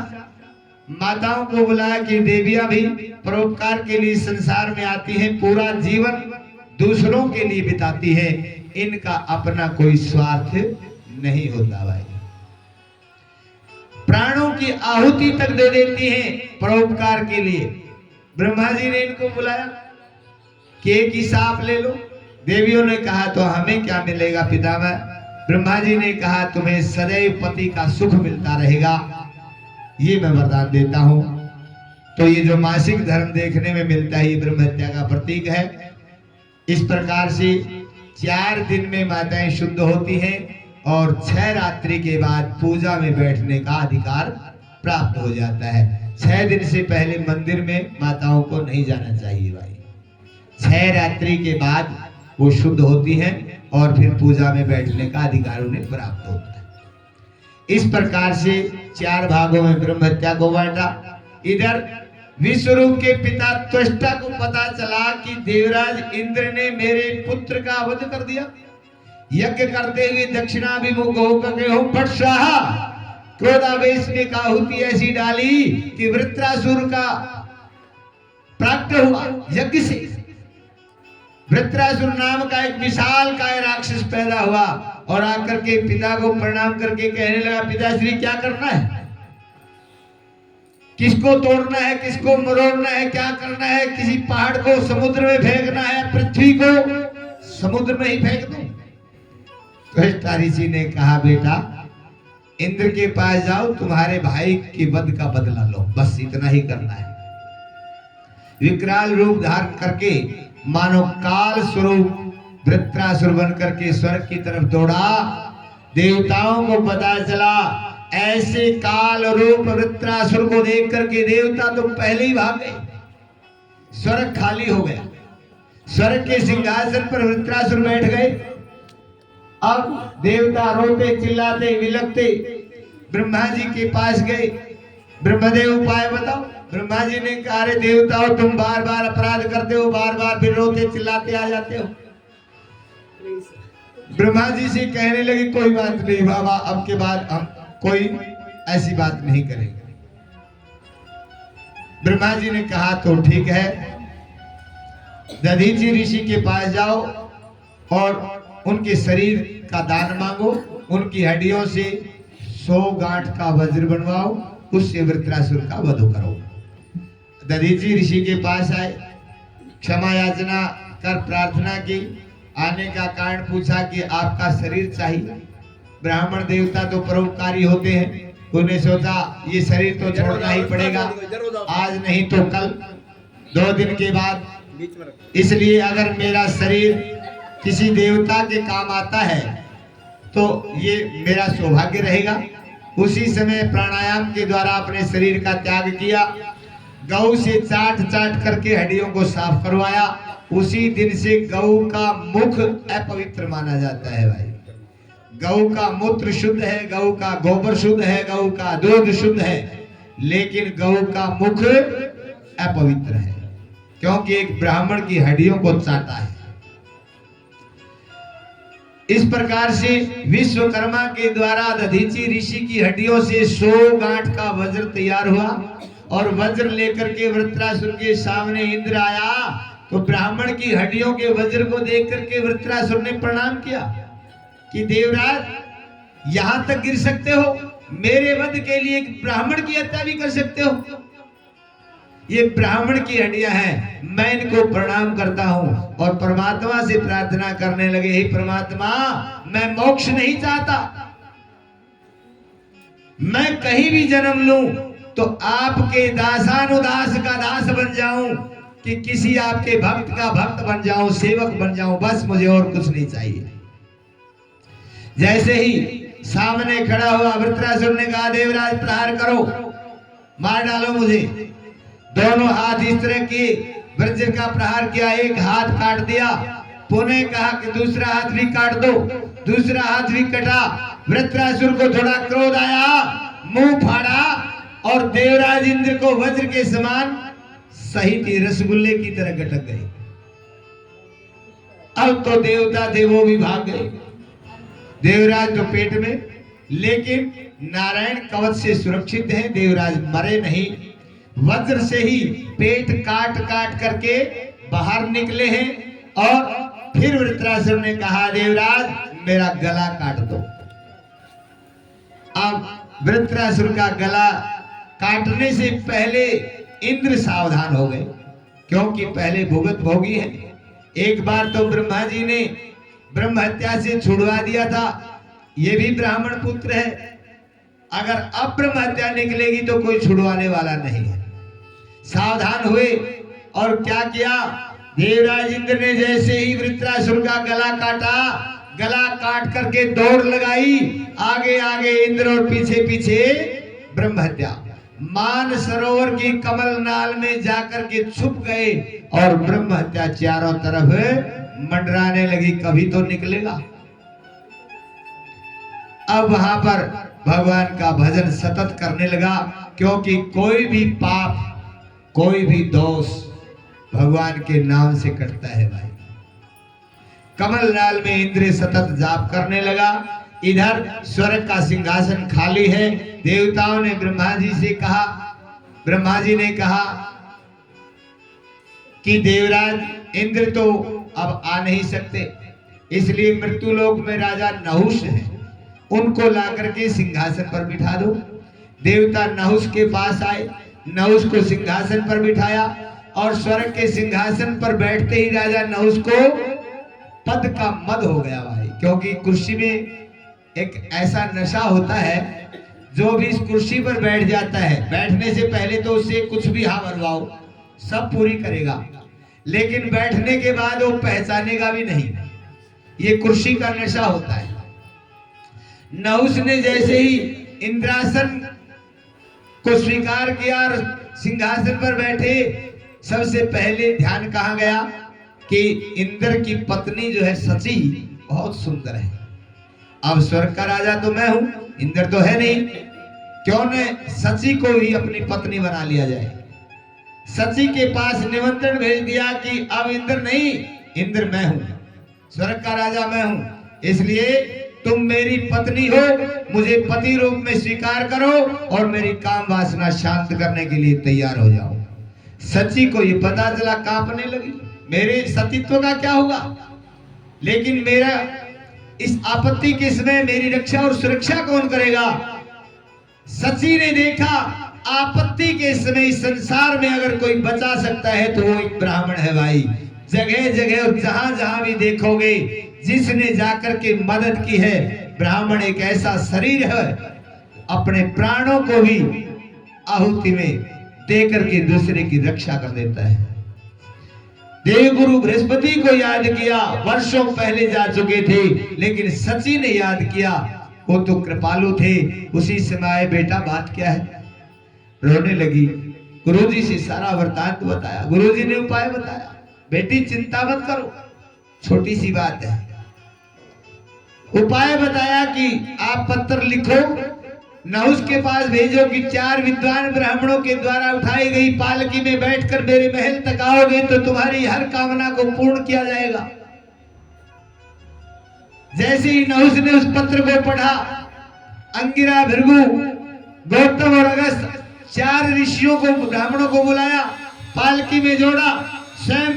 माताओं को बुलाया कि देवियां भी परोपकार के लिए संसार में आती हैं, पूरा जीवन दूसरों के लिए बिताती हैं, इनका अपना कोई स्वार्थ नहीं होता भाई। प्राणों की आहुति तक दे देती हैं परोपकार के लिए। ब्रह्मा जी ने इनको बुलाया कि एक ही सांप ले लो। देवियों ने कहा तो हमें क्या मिलेगा पितामह? ब्रह्मा जी ने कहा तुम्हें सदैव पति का सुख मिलता रहेगा, ये मैं वरदान देता हूं। तो ये जो मासिक धर्म देखने में मिलता है ये ब्रह्म हत्या का प्रतीक है। इस प्रकार से 4 दिन में माताएं शुद्ध होती हैं और 6 रात्रि के बाद पूजा में बैठने का अधिकार प्राप्त हो जाता है। 6 दिन से पहले मंदिर में माताओं को नहीं जाना चाहिए भाई। 6 रात्रि के बाद वो शुद्ध होती हैं और फिर पूजा में बैठने का अधिकार उन्हें प्राप्त होता है। इस प्रकार से 4 भागों में ब्रह्म हत्या को बांटा। इधर विश्वरूप के पिता त्वष्टा को पता चला कि देवराज इंद्र ने मेरे पुत्र का वध कर दिया। यज्ञ करते हुए दक्षिणाभिमुख होकर के हो भट स्वाहा क्रोधावेश में आहुति ऐसी डाली कि वृत्रासुर का प्राप्त हुआ यज्ञ से। वृत्रासुर नाम का एक विशाल काय राक्षस पैदा हुआ और आकर के पिता को प्रणाम करके कहने लगा, पिताश्री क्या करना है, किसको तोड़ना है, किसको मरोड़ना है, क्या करना है, किसी पहाड़ को समुद्र में फेंकना है, पृथ्वी को समुद्र में ही फेंक दो। त्वष्टा ऋषि ने कहा, बेटा इंद्र के पास जाओ, तुम्हारे भाई के वध का बदला लो, बस इतना ही करना है। विकराल रूप धारण करके मानो काल स्वरूप वृत्रासुर बन करके स्वर्ग की तरफ दौड़ा। देवताओं को पता चला, ऐसे काल रूप वृत्रासुर को देख करके देवता तो पहले ही भाग गए, स्वर्ग खाली हो गया। स्वर्ग के सिंहासन पर वृत्रासुर बैठ गए। अब देवता रोते चिल्लाते विलखते ब्रह्मा जी के पास गए, ब्रह्मदेव उपाय बताओ। ब्रह्मा जी ने कहा, अरे देवताओं तुम बार बार अपराध करते हो, बार बार फिर रोते चिल्लाते आ जाते हो। ब्रह्मा जी से कहने लगे, कोई बात नहीं बाबा, अब के बाद हम कोई ऐसी बात नहीं करेंगे। ब्रह्मा जी ने कहा तो ठीक है, दधीचि ऋषि के पास जाओ और उनके शरीर का दान मांगो, उनकी हड्डियों से 100 गांठ का वज्र बनवाओ, उससे वृत्रासुर का वध करो। दधीचि ऋषि के पास आए, क्षमा याचना कर प्रार्थना की, आने का कारण पूछा कि आपका शरीर चाहिए। ब्राह्मण देवता तो परोपकारी होते हैं, उन्हें सोचा ये शरीर तो छोड़ना ही पड़ेगा, आज नहीं तो कल, 2 दिन के बाद, इसलिए अगर मेरा शरीर किसी देवता के काम आता है तो ये मेरा सौभाग्य रहेगा। उसी समय प्राणायाम के द्वारा अपने शरीर का त्याग किया, गौ से चाट चाट करके हड्डियों को साफ करवाया। उसी दिन से गौ का मुख अपवित्र माना जाता है भाई। गौ का मूत्र शुद्ध है, गौ का गोबर शुद्ध है, गौ का दूध शुद्ध है, लेकिन गौ का मुख अपवित्र है क्योंकि एक ब्राह्मण की हड्डियों को चाटा है। इस प्रकार से विश्वकर्मा के द्वारा दधीचि ऋषि की हड्डियों से 100 गांठ का वज्र तैयार हुआ और वज्र लेकर के वृत्रासुर के सामने इंद्र आया तो ब्राह्मण की हड्डियों के वज्र को देख करके वृत्रासुर ने प्रणाम किया कि देवराज यहां तक गिर सकते हो, मेरे वध के लिए एक ब्राह्मण की हत्या भी कर सकते हो। ये ब्राह्मण की हड्डियां हैं, मैं इनको प्रणाम करता हूं और परमात्मा से प्रार्थना करने लगे, हे परमात्मा मैं मोक्ष नहीं चाहता, मैं कहीं भी जन्म लूं तो आपके दासानुदास का दास बन जाऊं, कि किसी आपके भक्त का भक्त बन जाऊं, सेवक बन जाऊं, बस मुझे और कुछ नहीं चाहिए। जैसे ही सामने खड़ा हुआ वृत्रासुर ने कहा, देवराज प्रहार करो, मार डालो मुझे। दोनों हाथ इस तरह की वज्र का प्रहार किया, एक हाथ काट दिया, पुनः कहा कि दूसरा हाथ भी काट दो, दूसरा हाथ भी कटा। वृत्रासुर को थोड़ा क्रोध आया, मुंह फाड़ा और देवराज इंद्र को वज्र के समान सही थी, रसगुल्ले की तरह गटक गए। अब तो देवता थे वो भी भाग गए, देवराज तो पेट में, लेकिन नारायण कवच से सुरक्षित हैं, देवराज मरे नहीं। वज्र से ही पेट काट काट करके बाहर निकले हैं और फिर वृत्रासुर ने कहा, देवराज मेरा गला काट दो। अब वृत्रासुर का गला काटने से पहले इंद्र सावधान हो गए क्योंकि पहले भुगत भोगी है। एक बार तो ब्रह्मा जी ने ब्रह्म हत्या से छुड़वा दिया था, ये भी ब्राह्मण पुत्र है, अगर अब ब्रह्म हत्या निकलेगी तो कोई छुड़वाने वाला नहीं है। सावधान हुए और क्या किया, देवराज इंद्र ने जैसे ही वृत्रासुर का गला काटा, गला काट करके दौड़ लगाई, आगे आगे इंद्र और पीछे पीछे ब्रह्म हत्या। मान सरोवर की कमल नाल में जाकर के छुप गए और ब्रह्म हत्या चारों तरफ मंडराने लगी, कभी तो निकलेगा। अब वहां पर भगवान का भजन सतत करने लगा क्योंकि कोई भी पाप, कोई भी दोष भगवान के नाम से कटता है भाई। कमल नाल में इंद्र सतत जाप करने लगा। इधर स्वर्ग का सिंहासन खाली है। देवताओं ने ब्रह्मा जी से कहा, ब्रह्मा जी ने कहा कि देवराज इंद्र तो अब आ नहीं सकते, इसलिए मृत्युलोक में राजा नहुष है, उनको लाकर के सिंहासन पर बिठा दो। देवता नहुष के पास आए, नहुष को सिंहासन पर बिठाया और स्वर्ग के सिंहासन पर बैठते ही राजा नहुष को पद का मद हो गया भाई। क्योंकि कुर्सी में एक ऐसा नशा होता है, जो भी इस कुर्सी पर बैठ जाता है, बैठने से पहले तो उससे कुछ भी हाँ भरवाओ सब पूरी करेगा, लेकिन बैठने के बाद वो पहचानेगा भी नहीं। ये कुर्सी का नशा होता है। नहुष ने जैसे ही इंद्रासन को स्वीकार किया और सिंहासन पर बैठे, सबसे पहले ध्यान कहाँ गया कि इंद्र की पत्नी जो है सची बहुत सुंदर है। अब स्वर्ग का राजा तो मैं हूं, इंद्र तो है नहीं, क्यों न सची को ही अपनी पत्नी बना लिया जाए। सची के पास निमंत्रण भेज दिया कि अब इंद्र नहीं, इंद्र मैं हूं, स्वर्ग का राजा मैं हूं, इसलिए तुम मेरी पत्नी हो, मुझे पति रूप में स्वीकार करो और मेरी काम वासना शांत करने के लिए तैयार हो जाओ। सची को ये पता चला, कांपने लगी, मेरे सतीत्व का क्या होगा, लेकिन मेरा इस आपत्ति के समय मेरी रक्षा और सुरक्षा कौन करेगा। सची ने देखा आपत्ति के समय इस संसार में अगर कोई बचा सकता है तो वो एक ब्राह्मण है भाई। जगह जगह और जहां जहां भी देखोगे, जिसने जाकर के मदद की है, ब्राह्मण एक ऐसा शरीर है अपने प्राणों को भी आहुति में देकर के दूसरे की रक्षा कर देता है। देवगुरु बृहस्पति को याद किया, वर्षों पहले जा चुके थे, लेकिन सची ने याद किया, वो तो कृपालु थे। उसी समय आए, बेटा बात क्या है। रोने लगी, गुरुजी से सारा वृतांत बताया। गुरुजी ने उपाय बताया, बेटी चिंता मत करो, छोटी सी बात है। उपाय बताया कि आप पत्र लिखो, नहुष के पास भेजो कि 4 विद्वान ब्राह्मणों के द्वारा उठाई गई पालकी में बैठकर मेरे महल तक आओगे तो तुम्हारी हर कामना को पूर्ण किया जाएगा। जैसे ही नहुष ने उस पत्र को पढ़ा, अंगिरा, भृगु, गौतम और अगस्त 4 ऋषियों को, ब्राह्मणों को बुलाया, पालकी में जोड़ा, स्वयं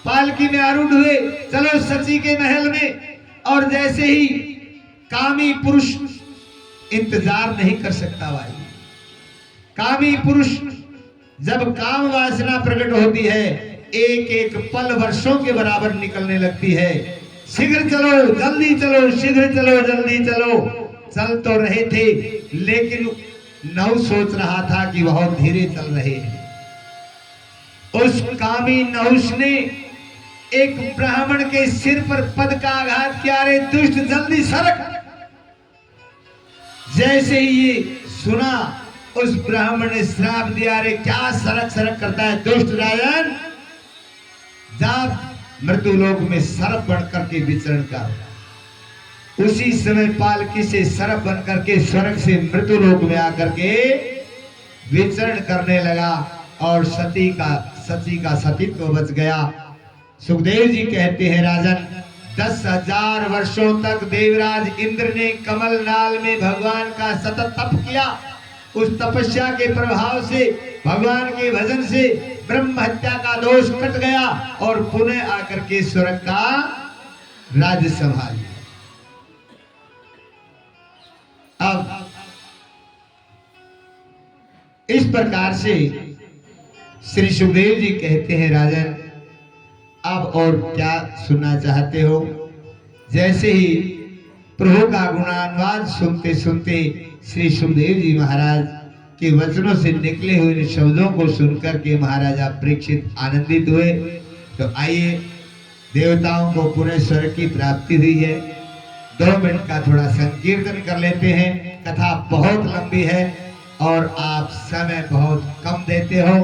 पालकी में आरूढ़ हुए, चलो सची के महल में। और जैसे ही कामी पुरुष इंतजार नहीं कर सकता भाई, कामी पुरुष जब काम वासना प्रकट होती है, एक एक पल वर्षों के बराबर निकलने लगती है। शीघ्र चलो, जल्दी चलो, शीघ्र चलो, जल्दी चलो। चल तो रहे थे, लेकिन नहुष सोच रहा था कि बहुत धीरे चल रहे हैं। उस कामी नहुष ने एक ब्राह्मण के सिर पर पद का आघात किया, रे दुष्ट जल्दी सरक। जैसे ही ये सुना, उस ब्राह्मण ने श्राप दिया, रे क्या सरक सरक करता है, दुष्ट राजन, जा मृत्युलोक में सर्प बन करके विचरण कर। उसी समय पालकी से सर्प बन करके स्वर्ग से मृत्युलोक में आकर के विचरण करने लगा और सची का सतीत्व बच गया। सुखदेव जी कहते हैं, राजन 10,000 वर्षों तक देवराज इंद्र ने कमल नाल में भगवान का सतत तप किया। उस तपस्या के प्रभाव से, भगवान के भजन से ब्रह्म हत्या का दोष कट गया और पुनः आकर के स्वर्ग का राज्य संभाल लिया। अब इस प्रकार से श्री सुखदेव जी कहते हैं, राजन अब और क्या सुनना चाहते हो। जैसे ही प्रभु का गुणानुवाद सुनते सुनते श्री सुखदेव जी महाराज के वचनों से निकले हुए शब्दों को सुनकर के महाराजा परीक्षित आनंदित हुए। तो आइए, देवताओं को पुनः स्वर्ग की प्राप्ति हुई है। 2 मिनट का थोड़ा संकीर्तन कर लेते हैं। कथा बहुत लंबी है और आप समय बहुत कम देते हो।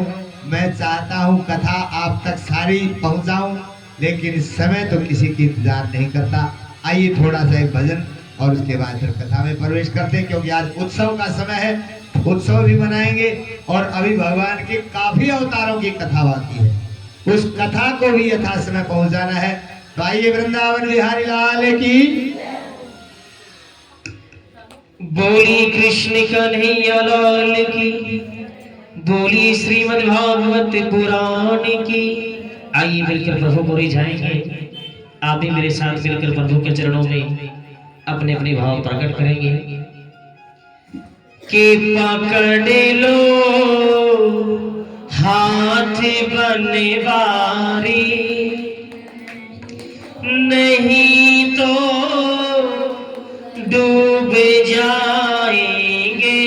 मैं चाहता हूं कथा आप तक सारी पहुंचाऊं, लेकिन समय तो किसी की इंतजार नहीं करता। आइए थोड़ा सा एक भजन और उसके बाद फिर कथा में प्रवेश करते हैं, क्योंकि आज उत्सव का समय है। उत्सव भी मनाएंगे और अभी भगवान के काफी अवतारों की कथा बाकी है, उस कथा को भी यथा समय पहुंचाना है। तो आइए वृंदावन बिहारी लाल की बोली कृष्ण कन्हैया लाल की, बोली श्रीमद् भागवत पुराण की। आइए मिलकर प्रभु को रिझाएंगे। आप भी मेरे साथ मिलकर प्रभु के चरणों में अपने अपने भाव प्रकट करेंगे। कि पकड़ लो हाथ बनवारी, नहीं तो डूब जाएंगे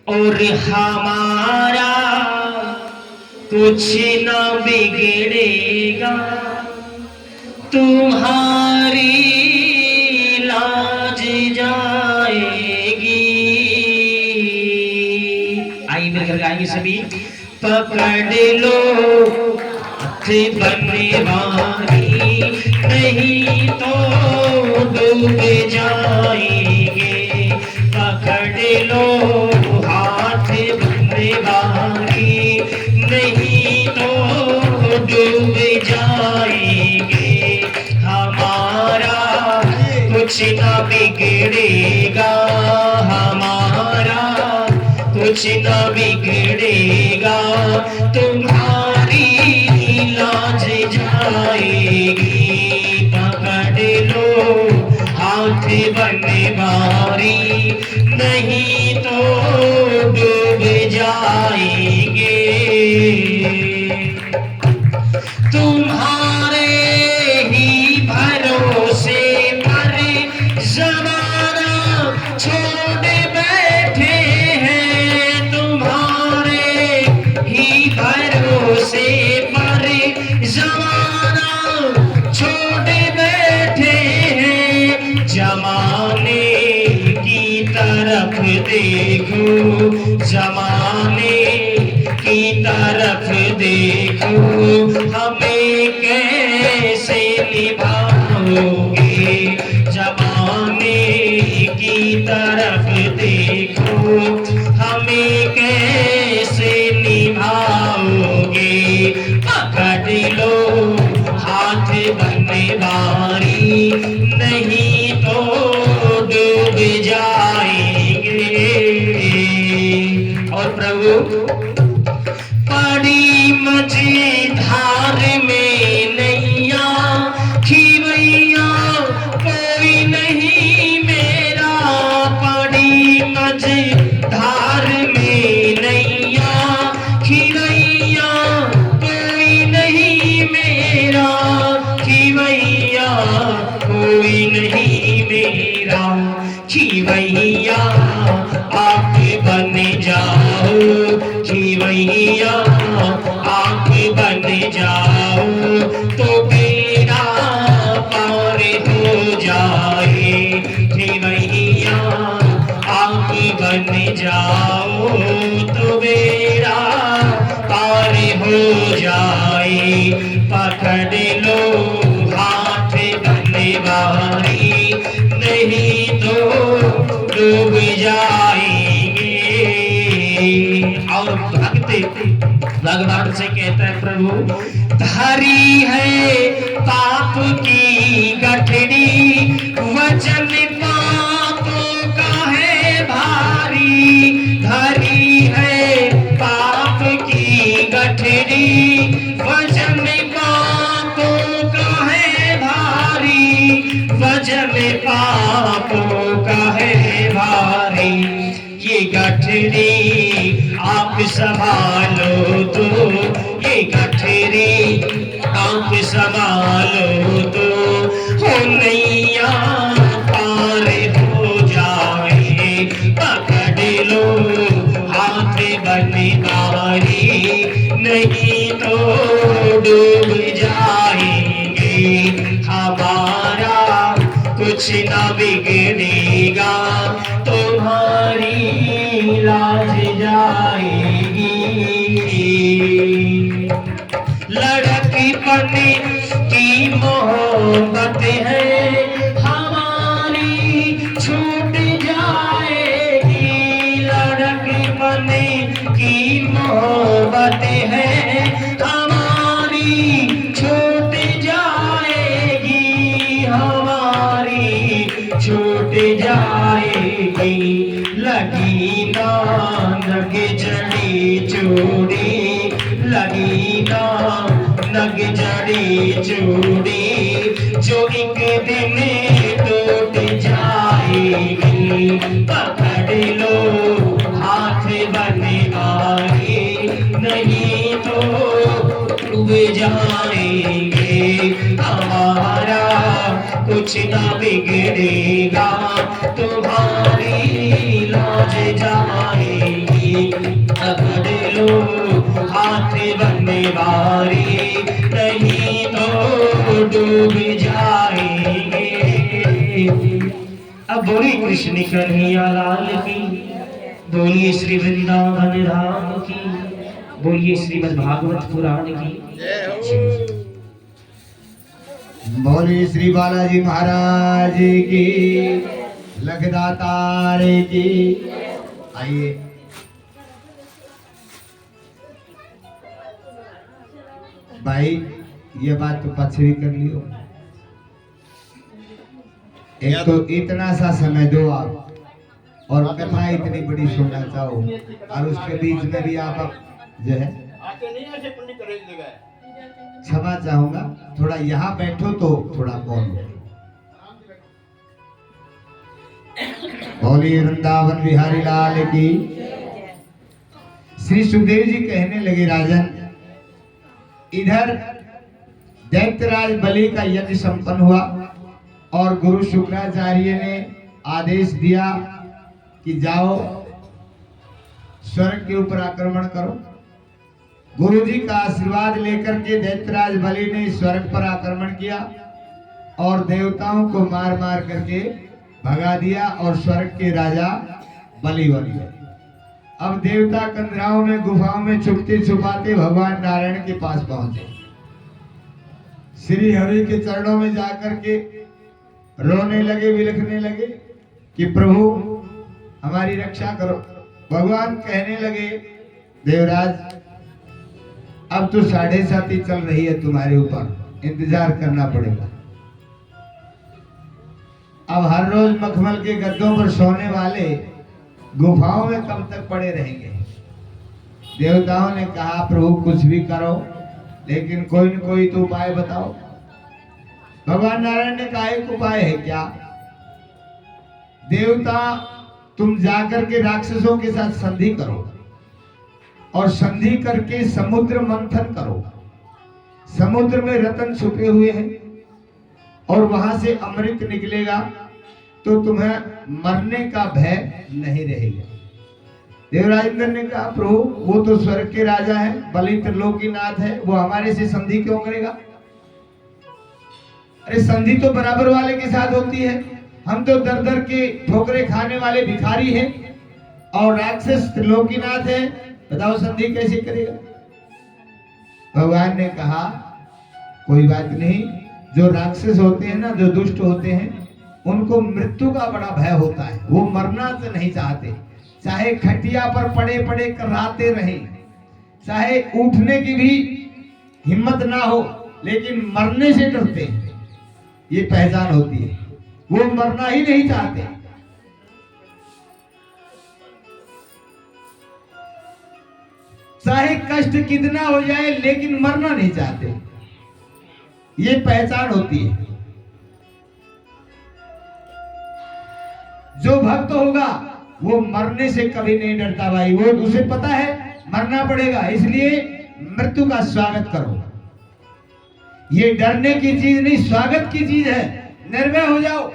और हमारा कुछ न बिगड़ेगा, तुम्हारी लाज जाएगी। आइए मिलकर गाएंगे सभी। पकड़ लो हाथ बनवारी, नहीं तो डूब जाएंगे। पकड़ लो हाथ बनवारी, नहीं तो डूब जाएंगे, हमारा कुछ न बिगड़ेगा, हमारा कुछ न बिगड़ेगा, तुम्हारी लाज जाएगी। पकड़ लो हाथ बनवारी, नहीं तो डूब जाएंगे। तुम्हारे ही भरोसे पर ज़माना छोड़ बैठे हैं, तुम्हारे ही भरोसे पर ज़माना छोड़ बैठे हैं। ज़माने की तरफ देखो, ज़माने की तरफ देखो, हमें कैसे निभाओगे। ज़माने की तरफ देखो, हमें कैसे निभाओगे। पकड़ लो हाथ बनवारी, नहीं तो डूब जाएंगे। और प्रभु पड़ी मझधार में नैया, खिवैया कोई नहीं मेरा। पड़ी मझधार में नैया, खिवैया कोई नहीं मेरा, खिवैया कोई नहीं मेरा। खिवैया आप बन जाओ, खिवैया आप बन जाओ, तो बेड़ा पार हो जाए। खिवैया आप बन जाओ, तो बेड़ा पार हो जाए। पकड़ लो हाथ बनवारी, नहीं तो डूब जाएंगे। और भक्त भगवान से कहता है प्रभु, धरी है पाप की गठरी, वचन पापों का है भारी। धरी है पाप की गठरी, वचन पापों का है भारी, वचन पापों का है भारी। ये गठरी आप संभालो तो, ये गठरी आप संभालो तो, हो नैया पार हो जाए। पकड़ लो हाथ बनवारी, नहीं तो डूब जाएंगे, हमारा कुछ न बिगड़ेगा, तुम्हारी लाज जाएगी। लड़कीपन की मोहब्बत है हमारी, छूट जाएगी। चाहते हैं हमारी छूट जाएगी, हमारी छूट जाएगी। लगी ना नग जड़ी चूड़ी, लगी ना नग जड़ी चूड़ी, जो एक दिन टूट जाएगी। पकड़ लो हाथ बनवारी, नहीं तो डूब जाएंगे। हमारा कुछ ना बिगड़ेगा, तुम्हारी लौट जाएगी। पकड़ लो हाथ बनवारी, नहीं तो डूब जाएंगे। अब बोली कृष्ण कन्हैया लाल की, बोलिए श्री वृंदावन धाम की, बोलिए श्रीमद् भागवत पुराण की। बोलिए श्री बालाजी महाराज की, लखदातार की। आइए भाई, ये बात तो पक्ष भी कर लियो। एक तो इतना सा समय दो आप, और कथा इतनी बड़ी सुनना चाहो, और उसके बीच में भी आप जो है क्षमा चाहूंगा, थोड़ा यहाँ बैठो तो थोड़ा बोलो। बोलिए वृंदावन बिहारी लाल की। श्री सुखदेव जी कहने लगे, राजन इधर दैत्यराज बलि का यज्ञ संपन्न हुआ और गुरु शुक्राचार्य ने आदेश दिया कि जाओ स्वर्ग के ऊपर आक्रमण करो। गुरु जी का आशीर्वाद लेकर के दैत्यराज बलि ने स्वर्ग पर आक्रमण किया और देवताओं को मार मार करके भगा दिया और स्वर्ग के राजा बलि बन गए। अब देवता कंदराओं में गुफाओं में छुपते छुपाते भगवान नारायण के पास पहुंचे। श्री हरि के चरणों में जाकर के रोने लगे, बिलखने लगे कि प्रभु हमारी रक्षा करो। भगवान कहने लगे, देवराज अब तो 7.5 चल रही है तुम्हारे ऊपर, इंतजार करना पड़ेगा। अब हर रोज मखमल के गद्दों पर सोने वाले गुफाओं में कब तक पड़े रहेंगे। देवताओं ने कहा, प्रभु कुछ भी करो, लेकिन कोई न कोई तो उपाय बताओ। भगवान नारायण ने कहा, एक उपाय है क्या? देवता तुम जाकर के राक्षसों के साथ संधि करो और संधि करके समुद्र मंथन करो। समुद्र में रत्न छुपे हुए हैं और वहां से अमृत निकलेगा तो तुम्हें मरने का भय नहीं रहेगा। देवराज इंद्र ने कहा, प्रभु वो तो स्वर्ग के राजा है, बलि त्रिलोकीनाथ है, वो हमारे से संधि क्यों करेगा? अरे संधि तो बराबर वाले के साथ होती है, हम तो दर दर के ठोकरे खाने वाले भिखारी हैं और राक्षस त्रिलोकीनाथ है, बताओ संधि कैसे करेगा? भगवान ने कहा, कोई बात नहीं, जो राक्षस होते हैं ना, जो दुष्ट होते हैं, उनको मृत्यु का बड़ा भय होता है, वो मरना तो नहीं चाहते। चाहे खटिया पर पड़े पड़े कराते रहे, चाहे उठने की भी हिम्मत ना हो, लेकिन मरने से डरते हैं। ये पहचान होती है, वो मरना ही नहीं चाहते। चाहे कष्ट कितना हो जाए, लेकिन मरना नहीं चाहते। ये पहचान होती है। जो भक्त होगा वो मरने से कभी नहीं डरता भाई, वो उसे पता है मरना पड़ेगा, इसलिए मृत्यु का स्वागत करो। ये डरने की चीज नहीं, स्वागत की चीज है। निर्भय हो जाओ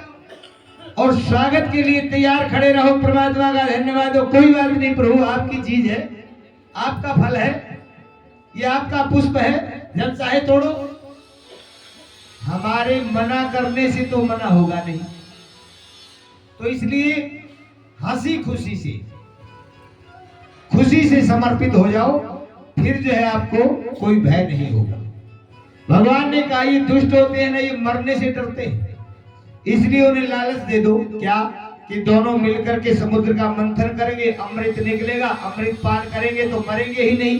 और स्वागत के लिए तैयार खड़े रहो। परमात्मा का धन्यवाद हो, कोई बात नहीं, प्रभु आपकी चीज है, आपका फल है, ये आपका पुष्प है, जब चाहे तोड़ो। हमारे मना करने से तो मना होगा नहीं, तो इसलिए हंसी खुशी से समर्पित हो जाओ, फिर जो है आपको कोई भय नहीं होगा। भगवान ने कहा, ये दुष्ट होते हैं ना, ये मरने से डरते हैं, इसलिए उन्हें लालच दे दो। क्या कि दोनों मिलकर के समुद्र का मंथन करेंगे, अमृत निकलेगा, अमृत पान करेंगे तो मरेंगे ही नहीं।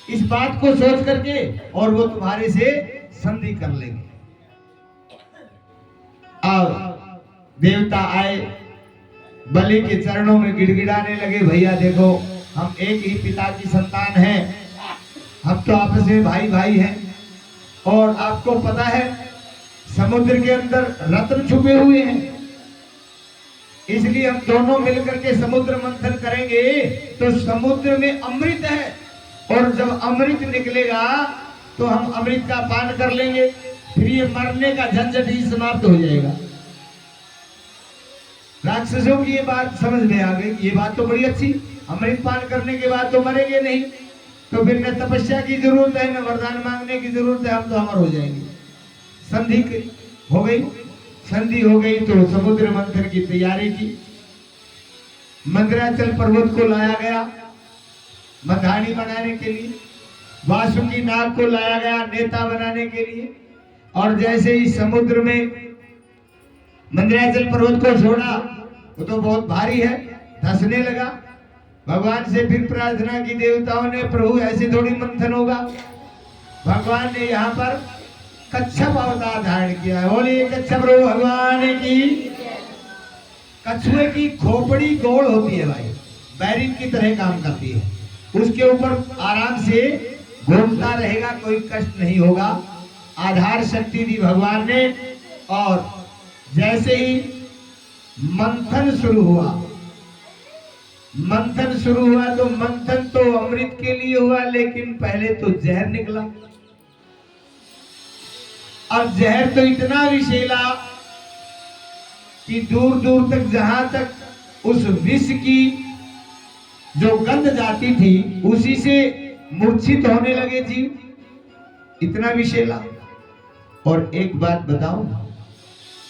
इस बात को सोच करके, और वो तुम्हारे से संधि कर लेंगे। अब देवता आए, बलि के चरणों में गिड़गिड़ाने लगे, भैया देखो हम एक ही पिता की संतान हैं, हम तो आपस में भाई भाई हैं, और आपको पता है समुद्र के अंदर रत्न छुपे हुए हैं, इसलिए हम दोनों मिलकर के समुद्र मंथन करेंगे तो समुद्र में अमृत है, और जब अमृत निकलेगा तो हम अमृत का पान कर लेंगे, फिर ये मरने का झंझट ही समाप्त हो जाएगा। राक्षसों की ये बात समझ में आ गई, ये बात तो बड़ी अच्छी, अमृत पान करने के बाद तो मरेंगे नहीं, तो फिर न तपस्या की जरूरत है न वरदान मांगने की जरूरत है, हम तो अमर हो जाएंगे। संधि हो गई, संधि हो गई तो समुद्र मंथन की तैयारी की। मंदराचल पर्वत को लाया गया मधानी बनाने के लिए, वासुकी नाग को लाया गया नेता बनाने के लिए, और जैसे ही समुद्र में मंदराचल पर्वत को छोड़ा, वो तो बहुत भारी है, धंसने लगा। भगवान से फिर प्रार्थना की देवताओं ने, प्रभु ऐसे थोड़ी मंथन होगा। भगवान ने यहाँ पर कच्छप अवतार धारण किया है। बोलिए कच्छप प्रभु भगवान की। कछुए की खोपड़ी गोल होती है भाई, बैरिन की तरह काम करती है, उसके ऊपर आराम से घूमता रहेगा, कोई कष्ट नहीं होगा। आधार शक्ति दी भगवान ने, और जैसे ही मंथन शुरू हुआ, मंथन शुरू हुआ तो मंथन तो अमृत के लिए हुआ, लेकिन पहले तो जहर निकला। अब जहर तो इतना विषैला कि दूर दूर तक, जहां तक उस विष की जो गंध जाती थी उसी से मूर्छित होने लगे जीव, इतना विषैला। और एक बात बताऊं,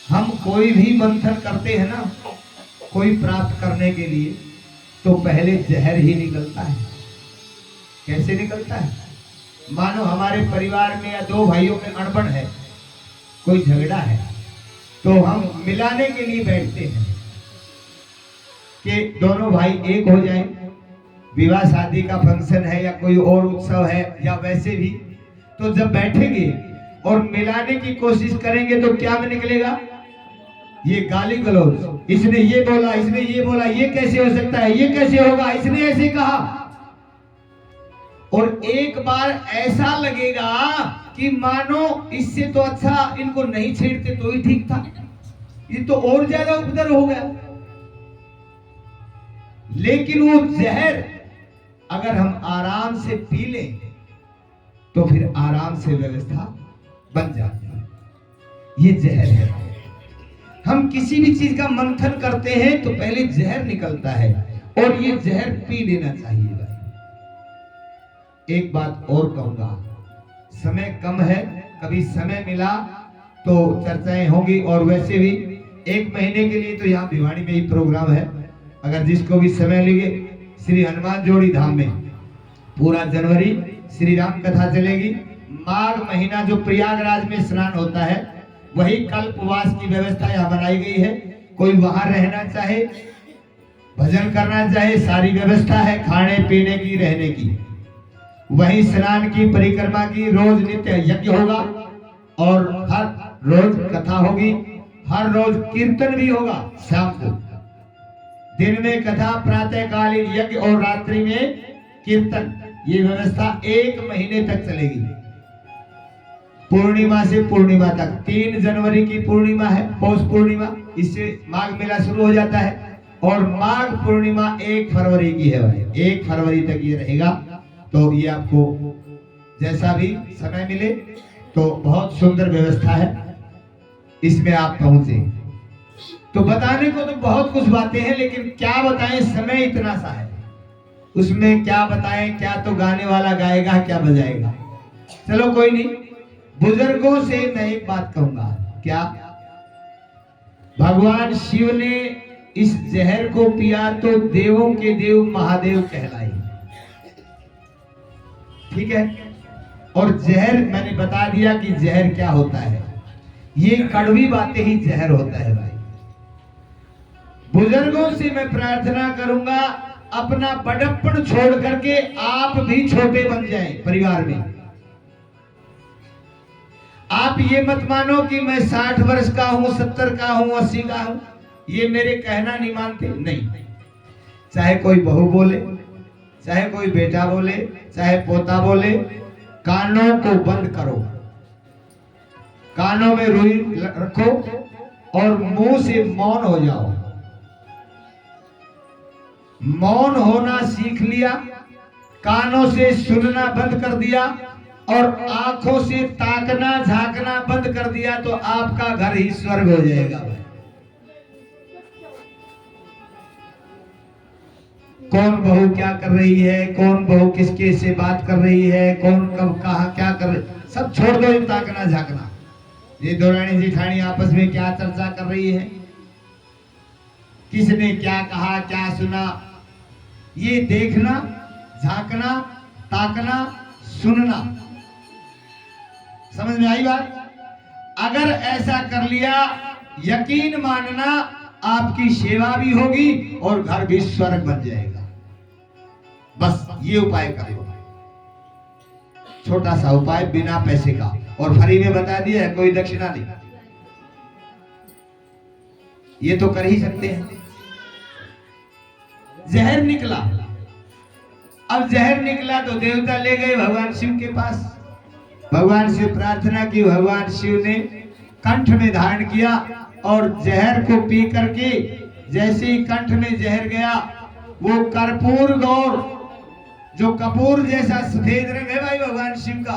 हम कोई भी मंथन करते हैं ना, कोई प्राप्त करने के लिए, तो पहले जहर ही निकलता है। कैसे निकलता है? मानो हमारे परिवार में या दो भाइयों में अड़बड़ है, कोई झगड़ा है, तो हम मिलाने के लिए बैठते हैं कि दोनों भाई एक हो जाएं। विवाह शादी का फंक्शन है या कोई और उत्सव है या वैसे भी, तो जब बैठेंगे और मिलाने की कोशिश करेंगे तो क्या में निकलेगा? ये गाली गलौज, इसने ये बोला, इसने ये बोला, ये कैसे हो सकता है, ये कैसे होगा, इसने ऐसे कहा। और एक बार ऐसा लगेगा कि मानो इससे तो अच्छा इनको नहीं छेड़ते तो ही ठीक था, ये तो और ज्यादा उपद्रव हो गया। लेकिन वो जहर अगर हम आराम से पी लें तो फिर आराम से व्यवस्था बन जाती है। ये जहर है। हम किसी भी चीज का मंथन करते हैं तो पहले जहर निकलता है, और ये जहर पी लेना चाहिए भाई। एक बात और कहूंगा, समय कम है, कभी समय मिला तो चर्चाएं होंगी, और वैसे भी 1 महीने के लिए तो यहाँ भिवाड़ी में ही प्रोग्राम है। अगर जिसको भी समय लगे, श्री हनुमान जोड़ी धाम में पूरा जनवरी श्री राम कथा चलेगी। माघ महीना जो प्रयागराज में स्नान होता है, वही कल्पवास की व्यवस्था यहाँ बनाई गई है। कोई वहां रहना चाहे, भजन करना चाहे, सारी व्यवस्था है खाने पीने की, रहने की। वही स्नान की, परिक्रमा की, रोज नित्य यज्ञ होगा, और हर रोज कथा होगी, हर रोज कीर्तन भी होगा। शाम को दिन में कथा, प्रातःकालीन यज्ञ और रात्रि में कीर्तन। ये व्यवस्था 1 महीने तक चलेगी, पूर्णिमा से पूर्णिमा तक। 3 जनवरी की पूर्णिमा है, पौष पूर्णिमा, इससे माघ मेला शुरू हो जाता है, और माघ पूर्णिमा 1 फरवरी की है भाई। 1 फरवरी तक ये रहेगा। तो ये आपको जैसा भी समय मिले तो बहुत सुंदर व्यवस्था है, इसमें आप पहुंचे। तो बताने को तो बहुत कुछ बातें हैं, लेकिन क्या बताएं, समय इतना सा है, उसमें क्या बताएं, क्या तो गाने वाला गाएगा, क्या बजाएगा। चलो कोई नहीं, बुजुर्गों से मैं एक बात कहूंगा। क्या? भगवान शिव ने इस जहर को पिया तो देवों के देव महादेव कहलाए, ठीक है। और जहर मैंने बता दिया कि जहर क्या होता है। ये कड़वी बातें ही जहर होता है भाई। बुजुर्गों से मैं प्रार्थना करूंगा अपना बड़प्पन छोड़ करके आप भी छोटे बन जाएं परिवार में। आप ये मत मानो कि मैं 60 वर्ष का हूं, 70 का हूं, 80 का हूं, ये मेरे कहना नहीं मानते, नहीं। चाहे कोई बहू बोले, चाहे कोई बेटा बोले, चाहे पोता बोले, कानों को बंद करो, कानों में रुई रखो और मुंह से मौन हो जाओ। मौन होना सीख लिया, कानों से सुनना बंद कर दिया और आंखों से ताकना झांकना बंद कर दिया तो आपका घर ही स्वर्ग हो जाएगा। कौन बहू क्या कर रही है, कौन बहू किसके से बात कर रही है, कौन कब कहा क्या कर रही, सब छोड़ दो। ये ताकना झांकना, ये दौरानी जेठानी आपस में क्या चर्चा कर रही है, किसने क्या कहा, क्या सुना, ये देखना, झांकना, ताकना, सुनना। समझ में आई बात? अगर ऐसा कर लिया, यकीन मानना आपकी सेवा भी होगी और घर भी स्वर्ग बन जाएगा। बस ये उपाय करो, छोटा सा उपाय बिना पैसे का, और फ्री में बता दिया है, कोई दक्षिणा नहीं। ये तो कर ही सकते हैं। जहर निकला, अब जहर निकला तो देवता ले गए भगवान शिव के पास, भगवान से प्रार्थना की, भगवान शिव ने कंठ में धारण किया और जहर को पी करके जैसे ही कंठ में जहर गया, वो कर्पूर गौर, जो कपूर जैसा सफेद रंग है भाई भगवान शिव का,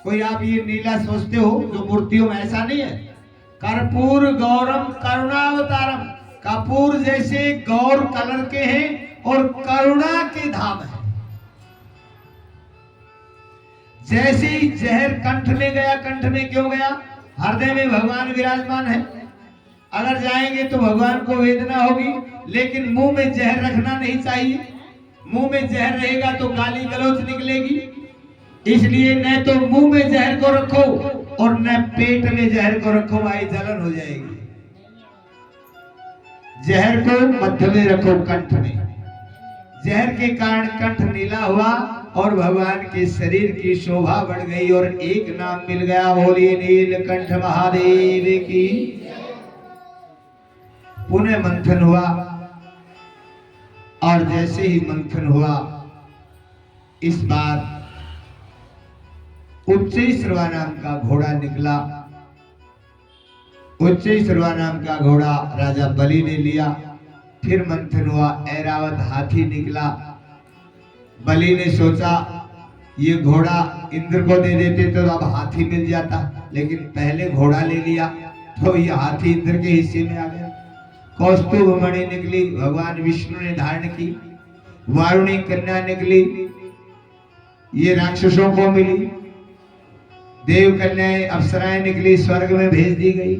कोई आप ये नीला सोचते हो जो मूर्तियों में, ऐसा नहीं है। कर्पूर गौरम करुणावतारम, कपूर जैसे गौर कलर के हैं और करुणा के धाम है। जैसे ही जहर कंठ में गया, कंठ में क्यों गया? हृदय में भगवान विराजमान है, अगर जाएंगे तो भगवान को वेदना होगी, लेकिन मुंह में जहर रखना नहीं चाहिए। मुंह में जहर रहेगा तो गाली गलौज निकलेगी, इसलिए न तो मुंह में जहर को रखो और न पेट में जहर को रखो, भाई जलन हो जाएगी। जहर को मध्य में रखो, कंठ में। जहर के कारण कंठ नीला हुआ और भगवान के शरीर की शोभा बढ़ गई और एक नाम मिल गया, बोलिए नीलकंठ महादेव की। पुनः मंथन हुआ और जैसे ही मंथन हुआ, इस बार उच्चैश्रवा नाम का घोड़ा निकला। उच्चैश्रवा नाम का घोड़ा राजा बलि ने लिया। फिर मंथन हुआ, ऐरावत हाथी निकला। बलि ने सोचा ये घोड़ा इंद्र को दे देते तो अब हाथी मिल जाता, लेकिन पहले घोड़ा ले लिया तो ये हाथी इंद्र के हिस्से में आ गया। कौस्तुभ मणि निकली, भगवान विष्णु ने धारण की। वारुणी कन्या निकली, ये राक्षसों को मिली। देव कन्याएं अप्सराएं निकली, स्वर्ग में भेज दी गई।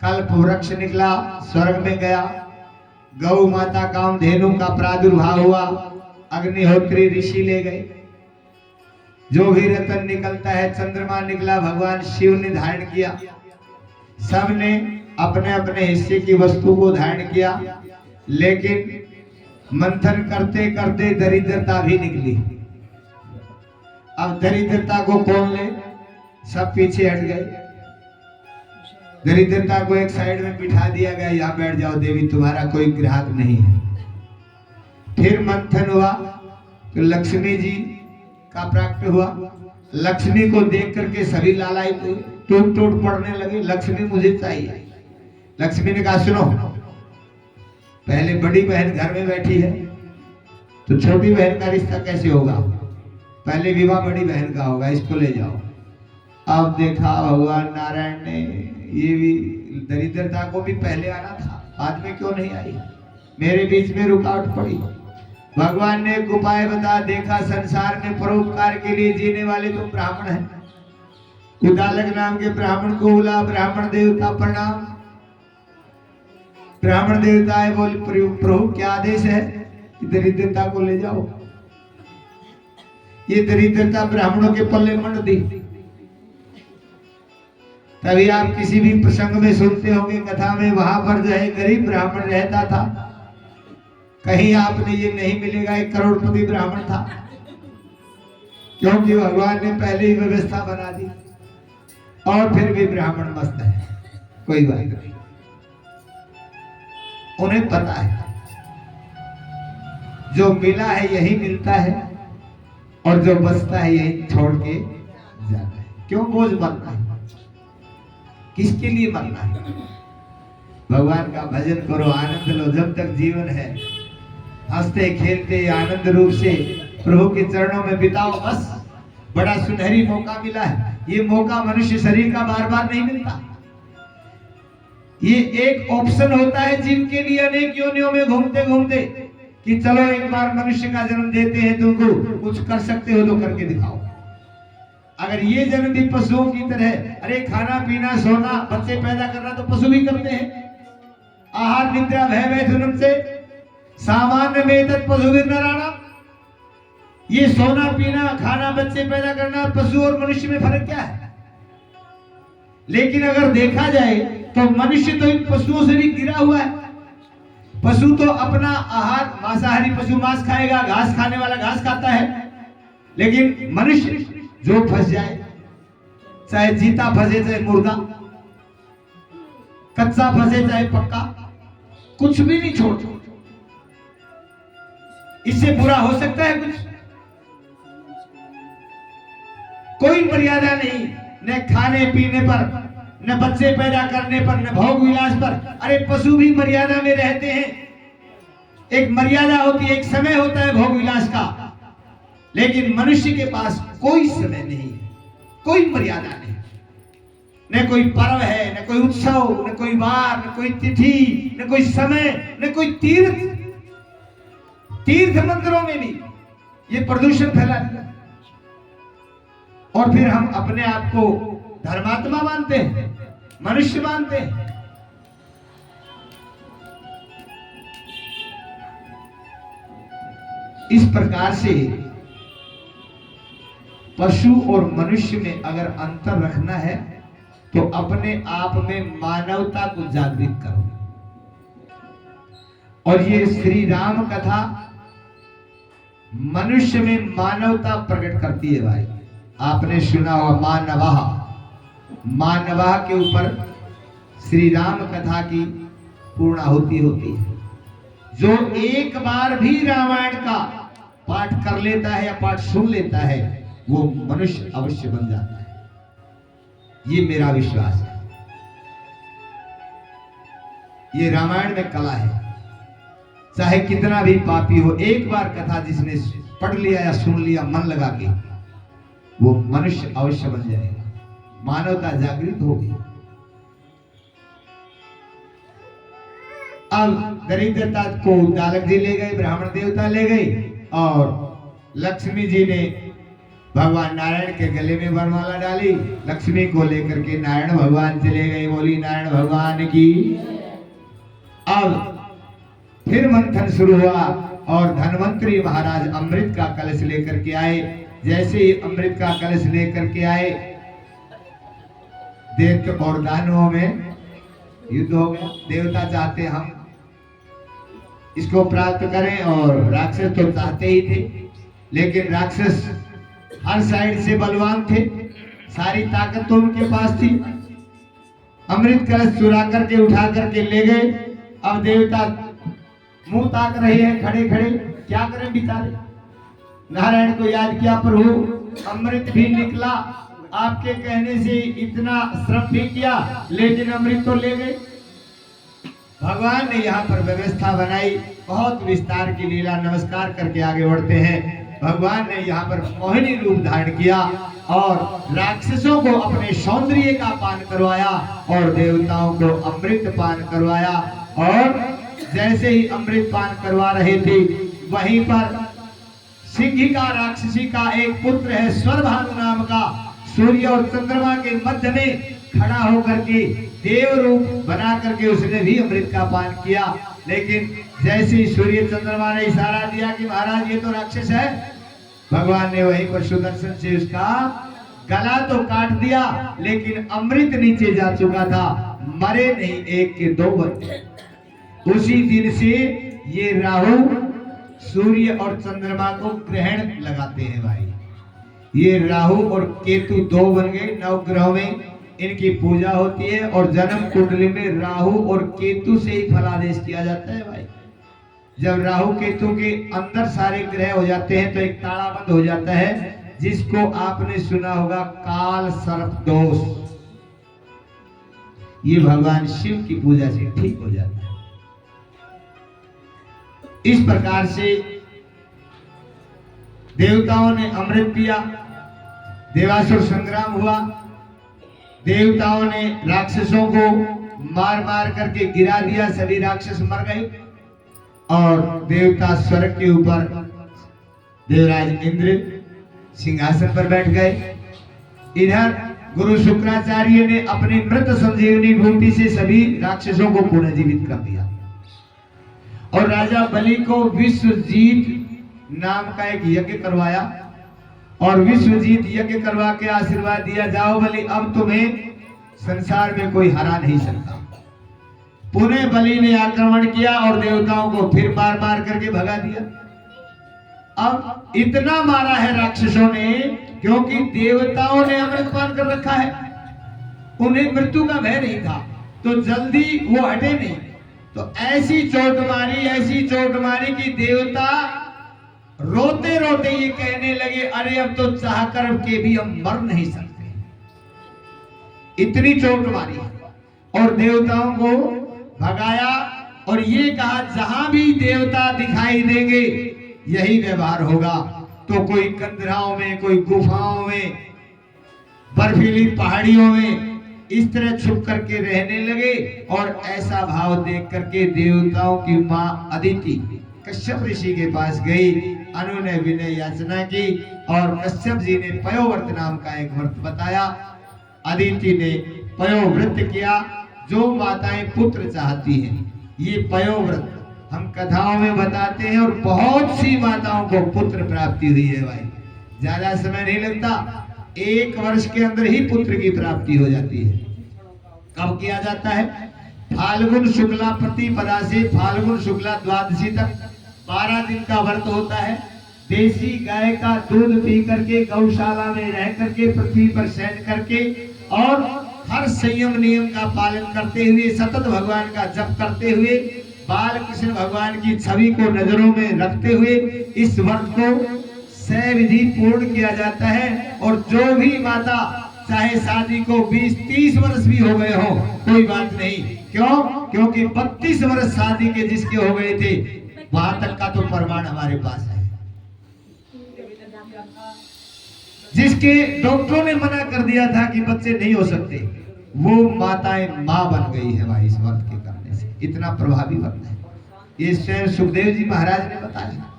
कल्प वृक्ष निकला, स्वर्ग में गया। गौ माता कामधेनु का प्रादुर्भाव हुआ, अग्निहोत्री ऋषि ले गए। जो भी रतन निकलता है, चंद्रमा निकला, भगवान शिव ने धारण किया। सबने अपने अपने हिस्से की वस्तु को धारण किया, लेकिन मंथन करते करते दरिद्रता भी निकली। अब दरिद्रता को कौन ले? सब पीछे हट गए। दरिद्रता को एक साइड में बिठा दिया गया, यहाँ बैठ जाओ देवी, तुम्हारा कोई ग्राहक नहीं है। फिर मंथन हुआ तो लक्ष्मी जी का प्राप्त हुआ। लक्ष्मी को देख करके सभी लालायित हुए, टूट टूट पड़ने लगे, लक्ष्मी मुझे चाहिए। लक्ष्मी ने कहा सुनो, पहले बड़ी बहन घर में बैठी है तो छोटी बहन का रिश्ता कैसे होगा? पहले विवाह बड़ी बहन का होगा, इसको ले जाओ। अब देखा भगवान नारायण ने ये भी दरिद्रता को भी पहले आना था, बाद में क्यों नहीं आई? मेरे बीच में रुकावट पड़ी। भगवान ने एक उपाय बता, देखा संसार में परोपकार के लिए जीने वाले तो ब्राह्मण हैं। उदालक नाम के ब्राह्मण को बोला, ब्राह्मण देवता प्रणाम। ब्राह्मण देवता है, बोले प्रभु क्या आदेश है कि दरिद्रता को ले जाओ। ये दरिद्रता ब्राह्मणों के पल्ले मंड दी। तभी आप किसी भी प्रसंग में सुनते होंगे, कथा में, वहां पर जो है गरीब ब्राह्मण रहता था, कहीं आपने ये नहीं मिलेगा एक करोड़पति ब्राह्मण था, क्योंकि भगवान ने पहले ही व्यवस्था बना दी। और फिर भी ब्राह्मण मस्त है, कोई बात नहीं, उन्हें पता है जो मिला है यही मिलता है और जो बचता है यही छोड़ के जाता है। क्यों बोझ बनना है, किसके लिए बनना है? भगवान का भजन करो, आनंद लो, जब तक जीवन है हंसते खेलते आनंद रूप से प्रभु के चरणों में बिताओ। बस बड़ा सुनहरी मौका मिला है, ये मौका मनुष्य शरीर का बार बार नहीं मिलता। ये एक ऑप्शन होता है जीव के लिए, अनेक योनियों में घूमते घूमते, कि चलो एक बार मनुष्य का जन्म देते हैं, तुमको कुछ कर सकते हो तो करके दिखाओ। अगर ये जन्म भी पशुओं की तरह, अरे खाना पीना सोना बच्चे पैदा करना तो पशु भी करते हैं। आहार निद्रा भय मैथुनम से सामान्य में तत् पशु नराणाम। ये सोना पीना खाना बच्चे पैदा करना पशु और मनुष्य में फर्क क्या है? लेकिन अगर देखा जाए तो मनुष्य तो इन पशुओं से भी गिरा हुआ है। पशु तो अपना आहार, मांसाहारी पशु मांस खाएगा, घास खाने वाला घास खाता है, लेकिन मनुष्य जो फंस जाए, चाहे जीता फंसे चाहे मुर्दा, कच्चा फंसे चाहे पक्का, कुछ भी नहीं छोड़। इससे बुरा हो सकता है कुछ? कोई मर्यादा नहीं, न खाने पीने पर, न बच्चे पैदा करने पर, न भोग विलास पर। अरे पशु भी मर्यादा में रहते हैं, एक मर्यादा होती है, एक समय होता है भोग विलास का, लेकिन मनुष्य के पास कोई समय नहीं, कोई मर्यादा नहीं। न कोई पर्व है, न कोई उत्सव, न कोई वार, न कोई तिथि, न कोई समय, न कोई तीर्थ। तीर्थ मंदिरों में भी ये प्रदूषण फैला दिया, और फिर हम अपने आप को धर्मात्मा मानते हैं, मनुष्य मानते हैं। इस प्रकार से पशु और मनुष्य में अगर अंतर रखना है तो अपने आप में मानवता को जागृत करो। और ये श्री राम कथा मनुष्य में मानवता प्रकट करती है। भाई आपने सुना होगा मानवाह, मानवाह के ऊपर श्री राम कथा की पूर्णाहुति होती है। जो एक बार भी रामायण का पाठ कर लेता है या पाठ सुन लेता है वो मनुष्य अवश्य बन जाता है, ये मेरा विश्वास है। ये रामायण में कला है, चाहे कितना भी पापी हो, एक बार कथा जिसने पढ़ लिया या सुन लिया मन लगा के, वो मनुष्य अवश्य बन जाएगा, मानवता जागृत होगी। अब दरिद्रता को दालक जी ले गए, ब्राह्मण देवता ले गए, और लक्ष्मी जी ने भगवान नारायण के गले में वरमाला डाली। लक्ष्मी को लेकर के नारायण भगवान चले गए। बोली नारायण भगवान की। अब फिर मंथन शुरू हुआ और धन्वंतरी महाराज अमृत का कलश लेकर के आए। जैसे ही अमृत का कलश लेकर के आए, दैत्य और दानवों में युद्ध हो गया। देवता चाहते हम इसको प्राप्त करें, और राक्षस तो चाहते ही थे, लेकिन राक्षस हर साइड से बलवान थे, सारी ताकत तो उनके पास थी। अमृत कलश चुरा करके उठा करके ले गए। अब देवता मुंह ताक रहे हैं खड़े खड़े, क्या करें बेचारे। नारायण को याद किया, प्रभु अमृत भी निकला, आपके कहने से इतना श्रम भी किया, लेकिन अमृत तो ले गए। भगवान ने यहाँ पर व्यवस्था बनाई, बहुत विस्तार की लीला। नमस्कार करके आगे बढ़ते हैं। भगवान ने यहाँ पर मोहिनी रूप धारण किया और राक्षसों को अपने सौंदर्य का पान करवाया और देवताओं को अमृत पान करवाया। और जैसे ही अमृत पान करवा रहे थे, वहीं पर सिंहिका राक्षसी का एक पुत्र है स्वरभानु नाम का, सूर्य और चंद्रमा के मध्य में खड़ा होकर के देव रूप बना करके उसने भी अमृत का पान किया। लेकिन जैसे ही सूर्य चंद्रमा ने इशारा दिया कि महाराज ये तो राक्षस है, भगवान ने वहीं पर सुदर्शन से उसका गला तो काट दिया, लेकिन अमृत नीचे जा चुका था। मरे नहीं, एक के दो बन। उसी दिन से ये राहु सूर्य और चंद्रमा को ग्रहण लगाते हैं भाई। ये राहु और केतु दो बन गए, नवग्रहों में इनकी पूजा होती है और जन्म कुंडली में राहु और केतु से ही फलादेश किया जाता है भाई। जब राहु केतु के अंदर सारे ग्रह हो जाते हैं तो एक तालाबंद हो जाता है, जिसको आपने सुना होगा काल सर्प दोष। ये भगवान शिव की पूजा से ठीक हो जाता है। इस प्रकार से देवताओं ने अमृत पिया, देवासुर संग्राम हुआ, देवताओं ने राक्षसों को मार मार करके गिरा दिया, सभी राक्षस मर गए और देवता स्वर्ग के ऊपर देवराज इंद्र सिंहासन पर बैठ गए। इधर गुरु शुक्राचार्य ने अपनी मृत संजीवनी बूटी से सभी राक्षसों को पुनर्जीवित कर दिया और राजा बलि को विश्वजीत नाम का एक यज्ञ करवाया और विश्वजीत यज्ञ करवा के आशीर्वाद दिया, जाओ बलि अब तुम्हें संसार में कोई हरा नहीं सकता। पुनः बलि ने आक्रमण किया और देवताओं को फिर मार मार करके भगा दिया। अब इतना मारा है राक्षसों ने क्योंकि देवताओं ने अमृतपान कर रखा है, उन्हें मृत्यु का भय नहीं था तो जल्दी वो हटे नहीं। तो ऐसी चोट मारी कि देवता रोते रोते ये कहने लगे, अरे अब तो चाह कर के भी हम मर नहीं सकते, इतनी चोट मारी। और देवताओं को भगाया और ये कहा जहां भी देवता दिखाई देंगे यही व्यवहार होगा। तो कोई कंदराओं में, कोई गुफाओं में, बर्फीली पहाड़ियों में इस तरह छुप करके रहने लगे। और ऐसा भाव देख करके देवताओं की मां अदिति कश्यप ऋषि के पास गई, उन्होंने विनय याचना की और कश्यप जी ने पयोव्रत नाम का एक व्रत बताया। अदिति ने पयोव्रत किया। जो माताएं पुत्र चाहती हैं ये पयोव्रत हम कथाओं में बताते हैं और बहुत सी माताओं को पुत्र प्राप्ति हुई है भाई। ज्यादा समय नहीं लगता, 1 वर्ष के अंदर ही पुत्र की प्राप्ति हो जाती है। कब किया जाता है? फाल्गुन शुक्ला प्रतिपदा से फाल्गुन शुक्ला द्वादशी तक 12 दिन का व्रत होता है। देसी गाय का दूध पी करके, गौशाला में रह करके, पृथ्वी पर शयन करके और हर संयम नियम का पालन करते हुए, सतत भगवान का जप करते हुए, बाल कृष्ण भगवान की छवि को नजरों में रखते हुए इस व्रत को सविधि पूर्ण किया जाता है। और जो भी माता चाहे शादी को 20-30 वर्ष भी हो गए हो कोई बात नहीं, क्यों? क्योंकि 32 वर्ष शादी के जिसके हो गए थे वहां तक का तो प्रमाण हमारे पास है। जिसके डॉक्टरों ने मना कर दिया था कि बच्चे नहीं हो सकते, वो माताएं मां बन गई है भाई इस व्रत के करने से। इतना प्रभावी व्रत है, ये स्वयं सुखदेव जी महाराज ने बताया।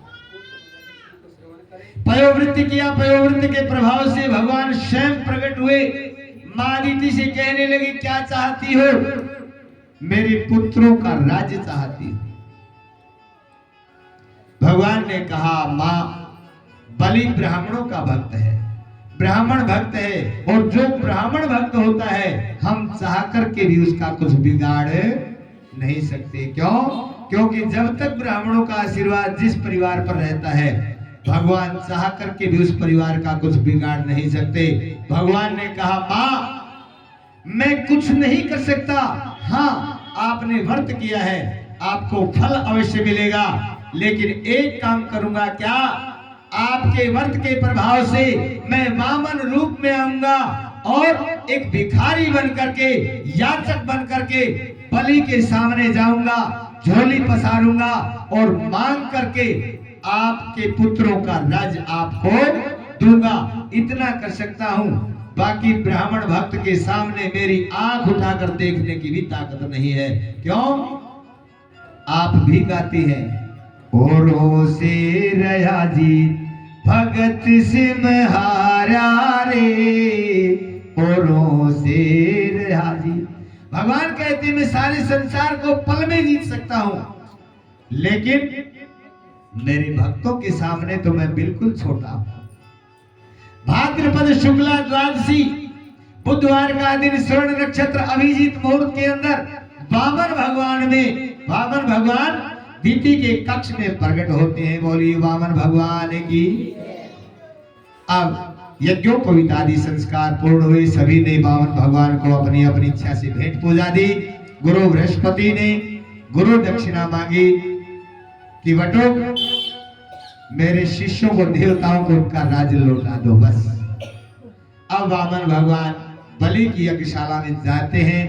पयोवृत्ति किया, पयोवृत्ति के प्रभाव से भगवान स्वयं प्रकट हुए। मां अदिति से कहने लगी, क्या चाहती हो? मेरे पुत्रों का राज्य चाहती हूं। भगवान ने कहा, मां बलि ब्राह्मणों का भक्त है, ब्राह्मण भक्त है, और जो ब्राह्मण भक्त होता है हम चाह करके भी उसका कुछ बिगाड़ नहीं सकते। क्यों? क्योंकि जब तक ब्राह्मणों का आशीर्वाद जिस परिवार पर रहता है भगवान चाह करके भी उस परिवार का कुछ बिगाड़ नहीं सकते। भगवान ने कहा, मां मैं कुछ नहीं कर सकता, हाँ आपने व्रत किया है, आपको फल अवश्य मिलेगा, लेकिन एक काम करूंगा। क्या? आपके व्रत के प्रभाव से मैं वामन रूप में आऊंगा और एक भिखारी बन करके, याचक बन करके बलि के सामने जाऊंगा, झोली पसारूंगा और मांग करके आपके पुत्रों का राज्य आपको दूंगा। इतना कर सकता हूं, बाकी ब्राह्मण भक्त के सामने मेरी आंख उठाकर देखने की भी ताकत नहीं है। क्यों? आप भी गाती हैं, औरों से रहा जी भगत सिमहारा रे, औरों से रहा जी। भगवान कहते मैं सारे संसार को पल में जीत सकता हूं, लेकिन मेरे भक्तों के सामने तो मैं बिल्कुल छोटा हूं। भाद्रपद शुक्ला द्वादशी बुधवार का दिन स्वर्ण नक्षत्र अभिजीत मुहूर्त के अंदर वामन भगवान दीति के कक्ष में प्रकट होते हैं। बोलिए वामन भगवान की। अब यज्ञोपवीत आदि संस्कार पूर्ण हुए। सभी ने वामन भगवान को अपनी अपनी इच्छा से भेंट पूजा दी। गुरु बृहस्पति ने गुरु दक्षिणा मांगी कि बटुक मेरे शिष्यों को, देवताओं को उनका राज्य लौटा दो बस। अब वामन भगवान बलि की यज्ञशाला में जाते हैं।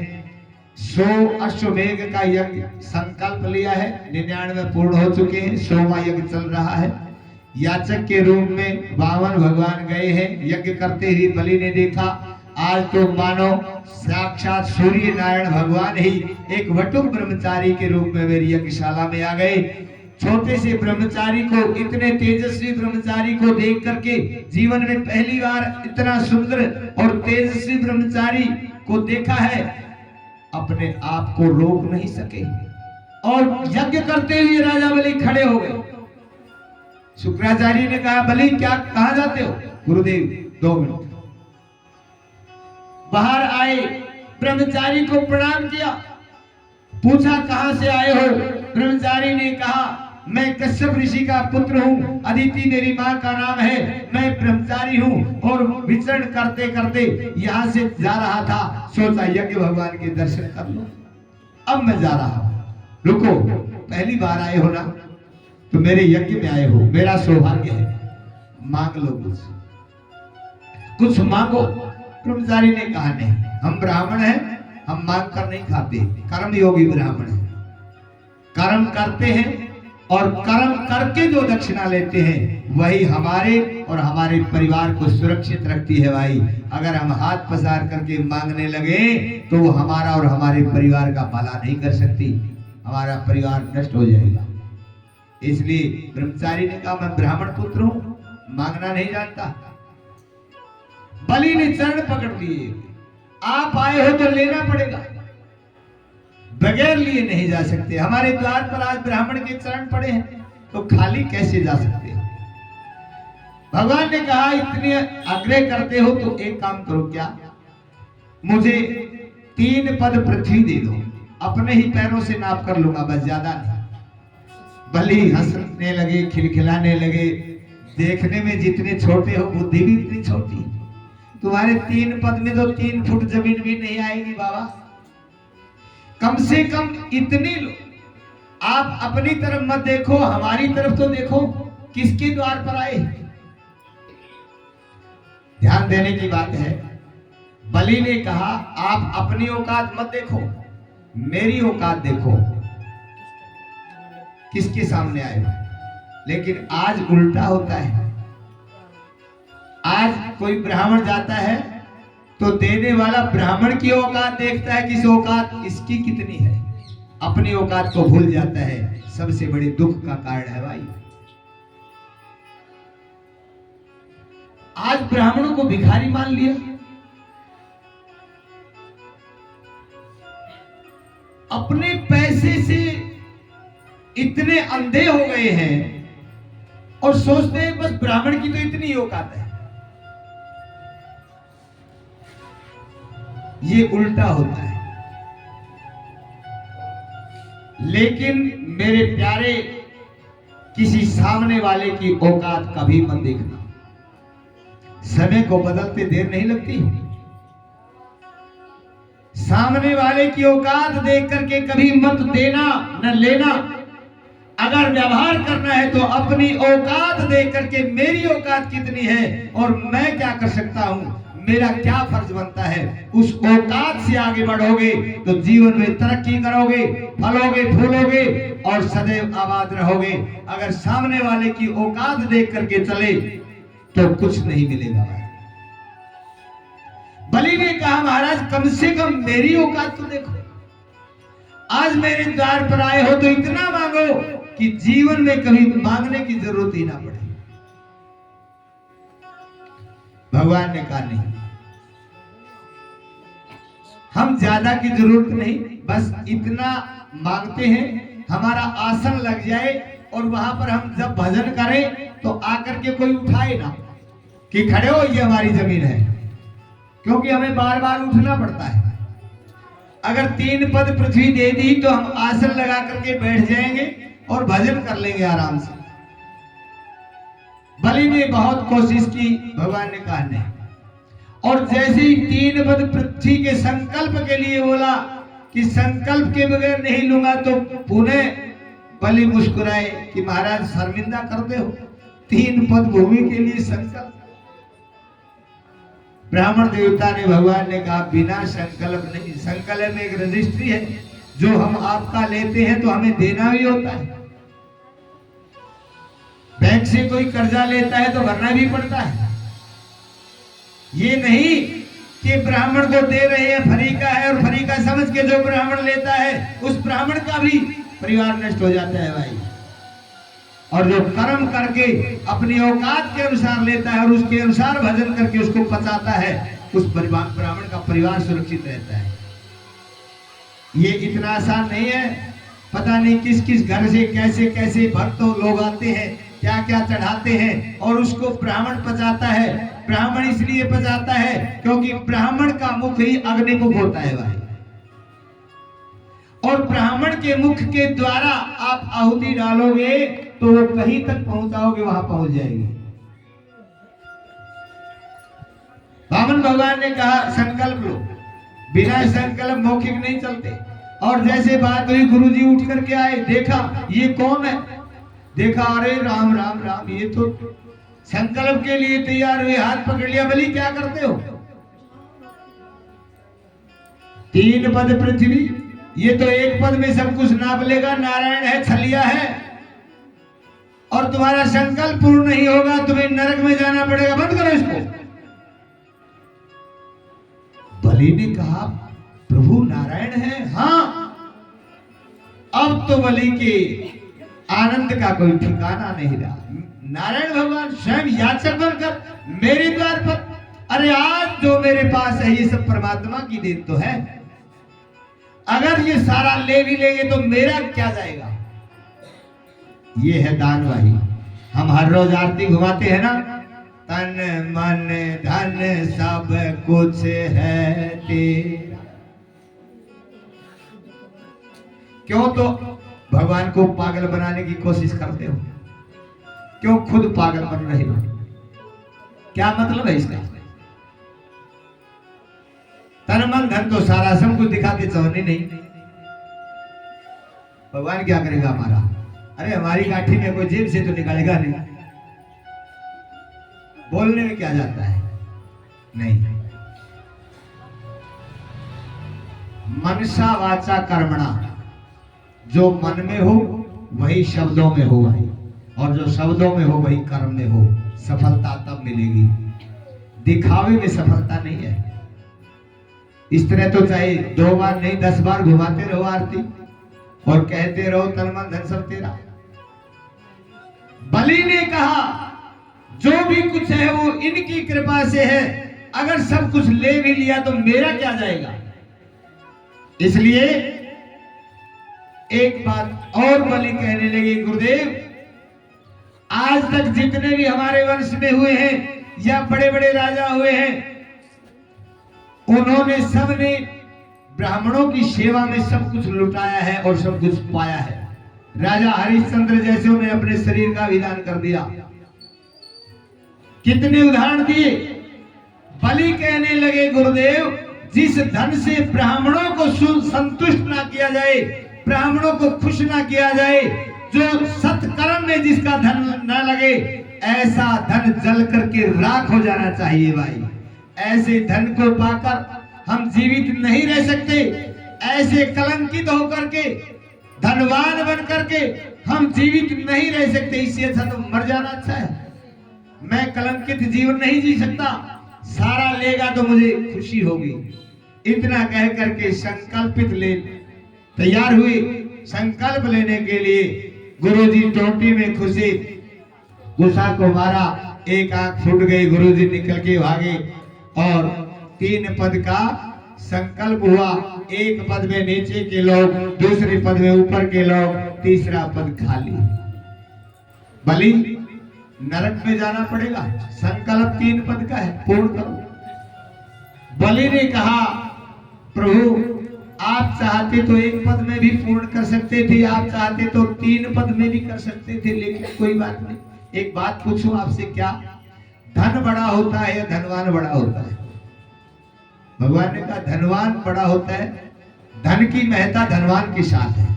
100 अश्वमेघ का यज्ञ संकल्प लिया है, 99 पूर्ण हो चुके हैं, 100वां यज्ञ चल रहा है। याचक के रूप में वामन भगवान गए हैं। यज्ञ करते ही बलि ने देखा आज तो मानो साक्षात सूर्य नारायण भगवान ही एक वटुक ब्रह्मचारी के रूप में मेरी यज्ञशाला में आ गए। छोटे से ब्रह्मचारी को, इतने तेजस्वी ब्रह्मचारी को देख करके जीवन में पहली बार इतना सुंदर और तेजस्वी ब्रह्मचारी को देखा है। अपने आप को रोक नहीं सके और यज्ञ करते हुए राजा बलि खड़े हो गए। शुक्राचार्य ने कहा बलि क्या कहां जाते हो? गुरुदेव 2 मिनट। बाहर आए, ब्रह्मचारी को प्रणाम किया, पूछा कहां से आए हो? ब्रह्मचारी ने कहा मैं कश्यप ऋषि का पुत्र हूँ, अदिति मेरी माँ का नाम है, मैं ब्रह्मचारी हूँ और विचरण करते करते यहाँ से जा रहा था, सोचा यज्ञ भगवान के दर्शन कर लो, अब मैं जा रहा हूँ। रुको, पहली बार आए हो ना तो मेरे यज्ञ में आए हो, मेरा सौभाग्य है, मांग लो कुछ मांगो। ब्रह्मचारी ने कहा नहीं, हम ब्राह्मण हैं, हम मांग कर नहीं खाते, कर्म योगी ब्राह्मण है, कर्म करते हैं और कर्म करके जो दक्षिणा लेते हैं वही हमारे और हमारे परिवार को सुरक्षित रखती है भाई। अगर हम हाथ पसार करके मांगने लगे तो वो हमारा और हमारे परिवार का भला नहीं कर सकती, हमारा परिवार नष्ट हो जाएगा। इसलिए ब्रह्मचारी ने कहा मैं ब्राह्मण पुत्र हूं, मांगना नहीं जानता। बलि ने चरण पकड़ लिए, आप आए हो तो लेना पड़ेगा, बगैर लिए नहीं जा सकते। हमारे द्वार पर आज ब्राह्मण के चरण पड़े हैं तो खाली कैसे जा सकते हैं? भगवान ने कहा इतने आग्रह करते हो तो एक काम करो, क्या मुझे 3 पद पृथ्वी दे दो, अपने ही पैरों से नाप कर लूंगा, बस ज्यादा नहीं। बलि हंसने लगे, खिलखिलाने लगे, देखने में जितने छोटे हो बुद्धि भी इतनी छोटी, तुम्हारे 3 पद में तो 3 फुट जमीन भी नहीं आएगी बाबा, कम से कम इतने लो। आप अपनी तरफ मत देखो, हमारी तरफ तो देखो, किसके द्वार पर आए। ध्यान देने की बात है। बलि ने कहा आप अपनी औकात मत देखो, मेरी औकात देखो, किसके सामने आए हो। लेकिन आज उल्टा होता है। आज कोई ब्राह्मण जाता है तो देने वाला ब्राह्मण की औकात देखता है, किस औकात इसकी कितनी है, अपनी औकात को भूल जाता है। सबसे बड़े दुख का कारण है भाई। आज ब्राह्मणों को भिखारी मान लिया, अपने पैसे से इतने अंधे हो गए हैं और सोचते हैं बस ब्राह्मण की तो इतनी औकात है। ये उल्टा होता है। लेकिन मेरे प्यारे, किसी सामने वाले की औकात कभी मत देखना। समय को बदलते देर नहीं लगती। सामने वाले की औकात देख करके कभी मत देना न लेना। अगर व्यवहार करना है तो अपनी औकात देख करके मेरी औकात कितनी है और मैं क्या कर सकता हूं, मेरा क्या फर्ज बनता है, उस औकात से आगे बढ़ोगे तो जीवन में तरक्की करोगे, फलोगे, फूलोगे और सदैव आबाद रहोगे। अगर सामने वाले की औकात देख करके चले तो कुछ नहीं मिलेगा। बलि ने कहा महाराज कम से कम मेरी औकात तो देखो। आज मेरे द्वार पर आए हो तो इतना मांगो कि जीवन में कभी मांगने की जरूरत ही ना पड़े। भगवान ने कहा नहीं, हम ज्यादा की जरूरत नहीं, बस इतना मांगते हैं हमारा आसन लग जाए और वहां पर हम जब भजन करें तो आकर के कोई उठाए ना कि खड़े हो ये हमारी जमीन है, क्योंकि हमें बार बार उठना पड़ता है। अगर 3 पद पृथ्वी दे दी तो हम आसन लगा करके बैठ जाएंगे और भजन कर लेंगे आराम से। बलि ने बहुत कोशिश की, भगवान ने कहा नहीं। और जैसे ही 3 पद पृथ्वी के संकल्प के लिए बोला कि संकल्प के बगैर नहीं लूंगा, तो पुनः बलि मुस्कुराए कि महाराज शर्मिंदा करते हो, 3 पद भूमि के लिए संकल्प। ब्राह्मण देवता ने, भगवान ने कहा बिना संकल्प नहीं। संकल्प में एक रजिस्ट्री है, जो हम आपका लेते हैं तो हमें देना भी होता है। बैंक से कोई कर्जा लेता है तो भरना भी पड़ता है। ये नहीं कि ब्राह्मण को दे रहे हैं फ्री का है, और फ्री का समझ के जो ब्राह्मण लेता है उस ब्राह्मण का भी परिवार नष्ट हो जाता है भाई। और जो कर्म करके अपनी औकात के अनुसार लेता है और उसके अनुसार भजन करके उसको पचाता है, उस ब्राह्मण का परिवार सुरक्षित रहता है। ये इतना आसान नहीं है। पता नहीं किस किस घर से कैसे कैसे भक्त लोग आते हैं, क्या क्या चढ़ाते हैं, और उसको ब्राह्मण पचाता है। ब्राह्मण इसलिए पचाता है क्योंकि ब्राह्मण का मुख ही अग्निमुख होता है भाई। और ब्राह्मण के मुख के द्वारा आप आहुति डालोगे तो वो कहीं तक पहुंचाओगे, वहां पहुंच जाएगी। वामन भगवान ने कहा संकल्प लो, बिना संकल्प मौखिक नहीं चलते। और जैसे बात हुई, गुरुजी उठ करके आए, देखा ये कौन है, देखा अरे राम राम राम, ये तो संकल्प के लिए तैयार हुए, हाथ पकड़ लिया। बलि क्या करते हो, 3 पद पृथ्वी, ये तो 1 पद में सब कुछ नाप लेगा, नारायण है, छलिया है, और तुम्हारा संकल्प पूर्ण नहीं होगा, तुम्हें नरक में जाना पड़ेगा, बंद करो इसको। बलि ने कहा प्रभु नारायण है। हाँ, अब तो बलि के आनंद का कोई ठिकाना नहीं रहा। नारायण भगवान स्वयं याचक बनकर मेरे द्वार पर, अरे आज जो मेरे पास है ये सब परमात्मा की देन तो है, अगर ये सारा ले भी लेंगे तो मेरा क्या जाएगा। ये है दान भाई। हम हर रोज आरती घुमाते हैं ना, तन मन धन सब कुछ है तेरा। क्यों तो भगवान को पागल बनाने की कोशिश करते हो, क्यों खुद पागल बन रहे हो, क्या मतलब है इसका। तन मन धन तो सारा सब कुछ दिखाते चौने नहीं। भगवान क्या करेगा हमारा, अरे हमारी काठी में कोई जेब से तो निकालेगा नहीं। बोलने में क्या जाता है, नहीं। मनसा वाचा कर्मणा, जो मन में हो वही शब्दों में हो भाई, और जो शब्दों में हो वही कर्म में हो। सफलता तब मिलेगी, दिखावे में सफलता नहीं है। इस तरह तो चाहे 2 बार नहीं 10 बार घुमाते रहो आरती और कहते रहो तन मन धन सब तेरा। बलि ने कहा जो भी कुछ है वो इनकी कृपा से है, अगर सब कुछ ले भी लिया तो मेरा क्या जाएगा। इसलिए एक बात और बलि कहने लगे, गुरुदेव आज तक जितने भी हमारे वंश में हुए हैं या बड़े बड़े राजा हुए हैं, उन्होंने सबने ब्राह्मणों की सेवा में सब कुछ लुटाया है और सब कुछ पाया है। राजा हरिश्चंद्र जैसे उन्हें अपने शरीर का विधान कर दिया। कितने उदाहरण दिए। बलि कहने लगे, गुरुदेव जिस धन से ब्राह्मणों को संतुष्ट ना किया जाए, ब्राह्मणों को खुश ना किया जाए, जो सत्कर्म में जिसका धन ना लगे, ऐसा धन जल करके राख हो जाना चाहिए भाई। ऐसे धन को पाकर हम जीवित नहीं रह सकते। ऐसे कलंकित होकर के, धनवान बन करके हम जीवित नहीं रह सकते। इससे अच्छा तो मर जाना अच्छा है। मैं कलंकित जीवन नहीं जी सकता, सारा लेगा तो मुझे खुशी होगी। इतना कह करके संकल्पित ले तैयार हुए। संकल्प लेने के लिए गुरुजी टोटी में खुशी गुस्सा को मारा, एक आंख फूट गई, गुरुजी निकल के भागे और 3 पद का संकल्प हुआ। एक पद में नीचे के लोग, दूसरे पद में ऊपर के लोग, तीसरा पद खाली। बलि नरक में जाना पड़ेगा, संकल्प 3 पद का है, पूर्ण करो। बलि ने कहा प्रभु आप चाहते तो एक पद में भी पूर्ण कर सकते थे, आप चाहते तो 3 पद में भी कर सकते थे, लेकिन कोई बात नहीं। एक बात पूछूं आपसे, क्या धन बड़ा होता है या धनवान बड़ा होता है? भगवान ने कहा धनवान बड़ा होता है, धन की महत्ता धनवान के साथ है।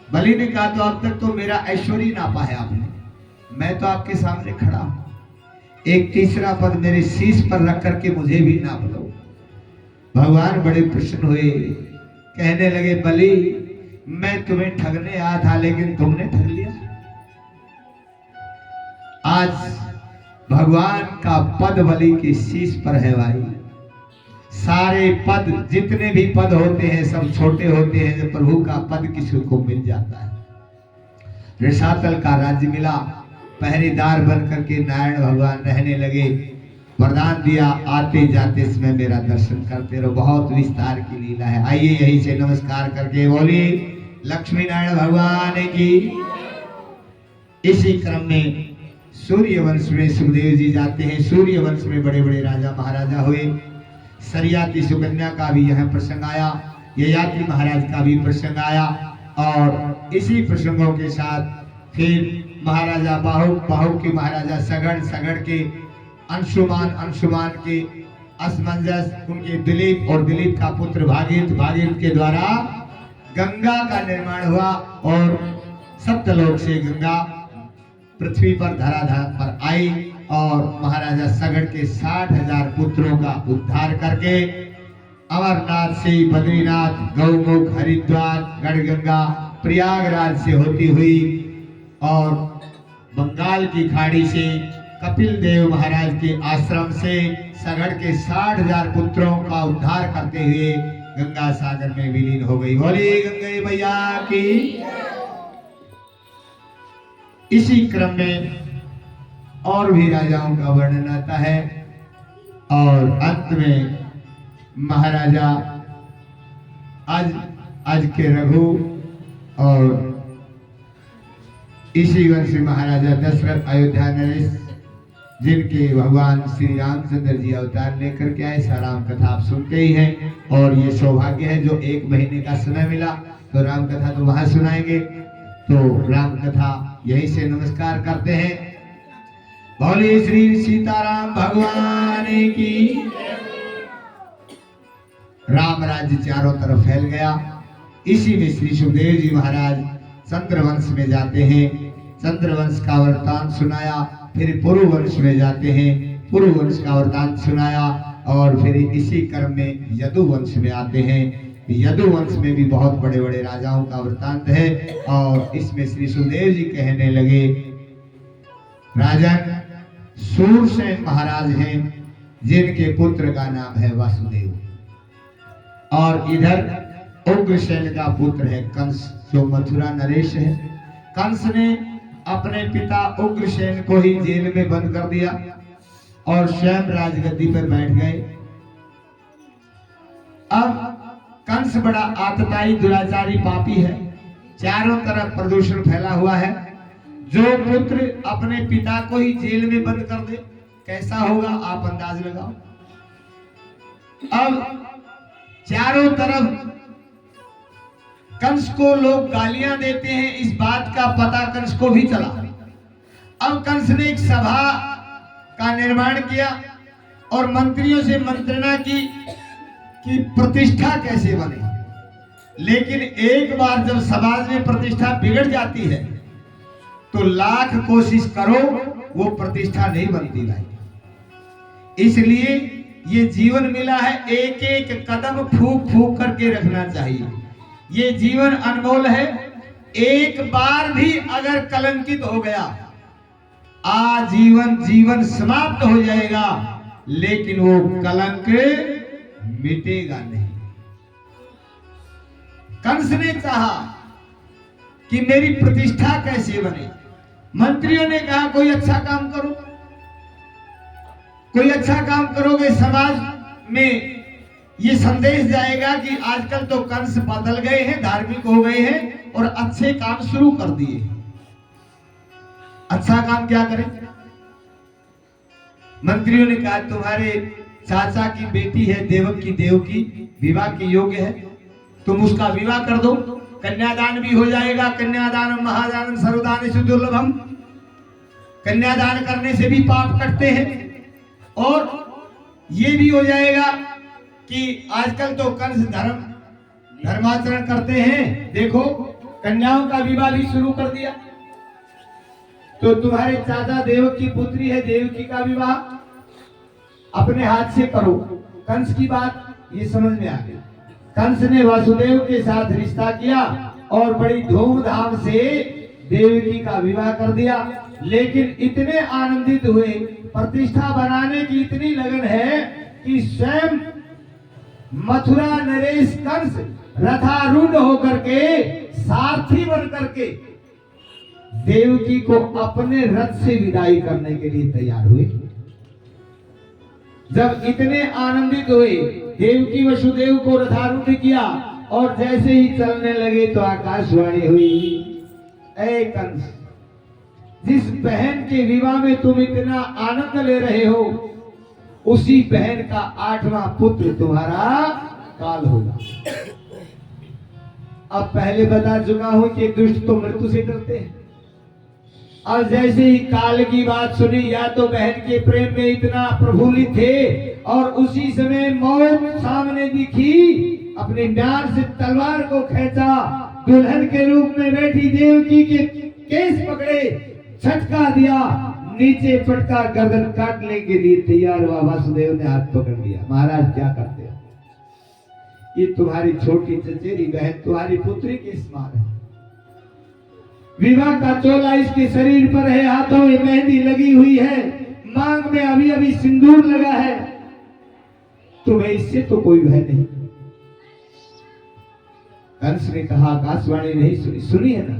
बलि ने कहा तो अब तक तो मेरा ऐश्वर्य नापा है आपने, मैं तो आपके सामने खड़ा हूं, एक तीसरा पद मेरे शीश पर रख करके मुझे भी नाप लो। भगवान बड़े प्रसन्न हुए, कहने लगे बलि मैं तुम्हें ठगने आया था लेकिन तुमने ठग लिया। आज भगवान का पद बलि के शीश पर है भाई। सारे पद जितने भी पद होते हैं सब छोटे होते हैं, जब प्रभु का पद किसी को मिल जाता है। रसातल का राज्य मिला, पहरेदार बन करके नारायण भगवान रहने लगे, वरदान दिया आते जाते समय मेरा दर्शन करते रहो। बहुत विस्तार की लीला है। आइए यहीं से नमस्कार करके बोलिए लक्ष्मी नारायण भगवान की। इसी क्रम में सूर्य वंश में सुखदेव जी जाते हैं। सूर्य वंश में बड़े बड़े राजा महाराजा हुए। सरियाती सुकन्या का भी यह प्रसंग आया, ययाति महाराज का भी प्रसंग आया, और इसी प्रसंगों के साथ फिर महाराजा बाहु के महाराजा सगड़ के अंशुमान के असमंजस, उनके दिलीप और दिलीप का पुत्र भागीरथ के द्वारा गंगा का निर्माण हुआ और सप्तलोक से गंगा पृथ्वी पर धराधार पर आई और महाराजा सगड़ के 60,000 पुत्रों का उद्धार करके अमरनाथ से बद्रीनाथ, गौमुख, हरिद्वार, गढ़गंगा, प्रयागराज से होती हुई और बंगाल की खाड़ी से कपिल देव महाराज के आश्रम से सगड़ के 60,000 पुत्रों का उद्धार करते हुए गंगा सागर में विलीन हो गई। बोली गंगे मैया की। इसी क्रम में और भी राजाओं का वर्णन आता है और अंत में महाराजा आज के रघु और इसी वंश महाराजा दशरथ अयोध्या नरेश, जिनके भगवान श्री रामचंद्र जी अवतार लेकर के आए। राम कथा आप सुनते ही हैं और ये सौभाग्य है जो 1 महीने का समय मिला तो राम कथा तो वहां सुनाएंगे। तो राम कथा यहीं से नमस्कार करते हैं। बोलिए श्री सीताराम भगवान की। राम राज्य चारों तरफ फैल गया। इसी में श्री सुखदेव जी महाराज चंद्रवंश में जाते हैं, चंद्रवंश का वृत्तांत सुनाया। फिर पुरुवंश में जाते हैं, पुरुवंश का वृत्तांत सुनाया और फिर इसी क्रम में यदुवंश में आते हैं। यदुवंश में भी बहुत बड़े बड़े राजाओं का वृत्तांत है और इसमें श्री सुखदेव जी कहने लगे राजन सूरसेन महाराज हैं जिनके पुत्र का नाम है वासुदेव, और इधर उग्रसेन का पुत्र है कंस जो मथुरा नरेश है। कंस ने अपने पिता उग्रसेन को ही जेल में बंद कर दिया और स्वयं राजगद्दी पर बैठ गए। अब कंस बड़ा आतताई दुराचारी पापी है, चारों तरफ प्रदूषण फैला हुआ है। जो पुत्र अपने पिता को ही जेल में बंद कर दे कैसा होगा आप अंदाज लगाओ। अब चारों तरफ कंस को लोग गालियां देते हैं, इस बात का पता कंस को भी चला। अब कंस ने एक सभा का निर्माण किया और मंत्रियों से मंत्रणा की कि प्रतिष्ठा कैसे बने। लेकिन एक बार जब समाज में प्रतिष्ठा बिगड़ जाती है तो लाख कोशिश करो वो प्रतिष्ठा नहीं बनती भाई। इसलिए ये जीवन मिला है, एक एक कदम फूक फूक करके रखना चाहिए। ये जीवन अनमोल है, एक बार भी अगर कलंकित हो गया आजीवन जीवन समाप्त हो जाएगा, लेकिन वो कलंक मिटेगा नहीं। कंस ने चाहा कि मेरी प्रतिष्ठा कैसे बने। मंत्रियों ने कहा कोई अच्छा काम करो, कोई अच्छा काम करोगे समाज में ये संदेश जाएगा कि आजकल तो कंस बदल गए हैं, धार्मिक हो गए हैं और अच्छे काम शुरू कर दिए। अच्छा काम क्या करें? मंत्रियों ने कहा तुम्हारे चाचा की बेटी है देवकी, विवाह की योग्य है, तुम उसका विवाह कर दो, कन्यादान भी हो जाएगा। कन्यादान महादान सर्वदान दुर्लभम, कन्यादान करने से भी पाप कटते हैं। और ये भी हो जाएगा कि आजकल तो कंस धर्माचरण करते हैं, देखो कन्याओं का विवाह भी शुरू कर दिया। तो तुम्हारे चाचा देवकी पुत्री है, देवकी का विवाह अपने हाथ से करो। कंस की बात ये समझ में आ गई। कंस ने वासुदेव के साथ रिश्ता किया और बड़ी धूमधाम से देवकी का विवाह कर दिया। लेकिन इतने आनंदित हुए, प्रतिष्ठा बनाने की इतनी लगन है कि स्वयं मथुरा नरेश कंस रथारूढ़ होकर के, सारथी बन करके देवकी को अपने रथ से विदाई करने के लिए तैयार हुए। जब इतने आनंदित हुए, देवकी वसुदेव को रथारूढ़ किया और जैसे ही चलने लगे तो आकाशवाणी हुई, ऐ कंस, जिस बहन के विवाह में तुम इतना आनंद ले रहे हो, उसी बहन का 8वां पुत्र तुम्हारा काल होगा। अब पहले बता चुका हूं कि दुष्ट तो मृत्यु से डरते हैं। और जैसे ही काल की बात सुनी, या तो बहन के प्रेम में इतना प्रफुल्लित थे और उसी समय मौत सामने दिखी, अपने म्यान से तलवार को खींचा, दुल्हन के रूप में बैठी देवकी के केस पकड़े, झटका दिया, नीचे पटका, गर्दन काटने के लिए तैयार हुआ। वासुदेव ने हाथ पकड़ लिया, महाराज क्या करते हो? ये तुम्हारी छोटी चचेरी बहन तुम्हारी पुत्री के समान है। विवाह का चोला इसके शरीर पर है, हाथों में मेहंदी लगी हुई है, मांग में अभी अभी सिंदूर लगा है, तुम्हें इससे तो कोई भय नहीं। कंस ने कहा, आकाशवाणी नहीं सुनी? सुनी है ना?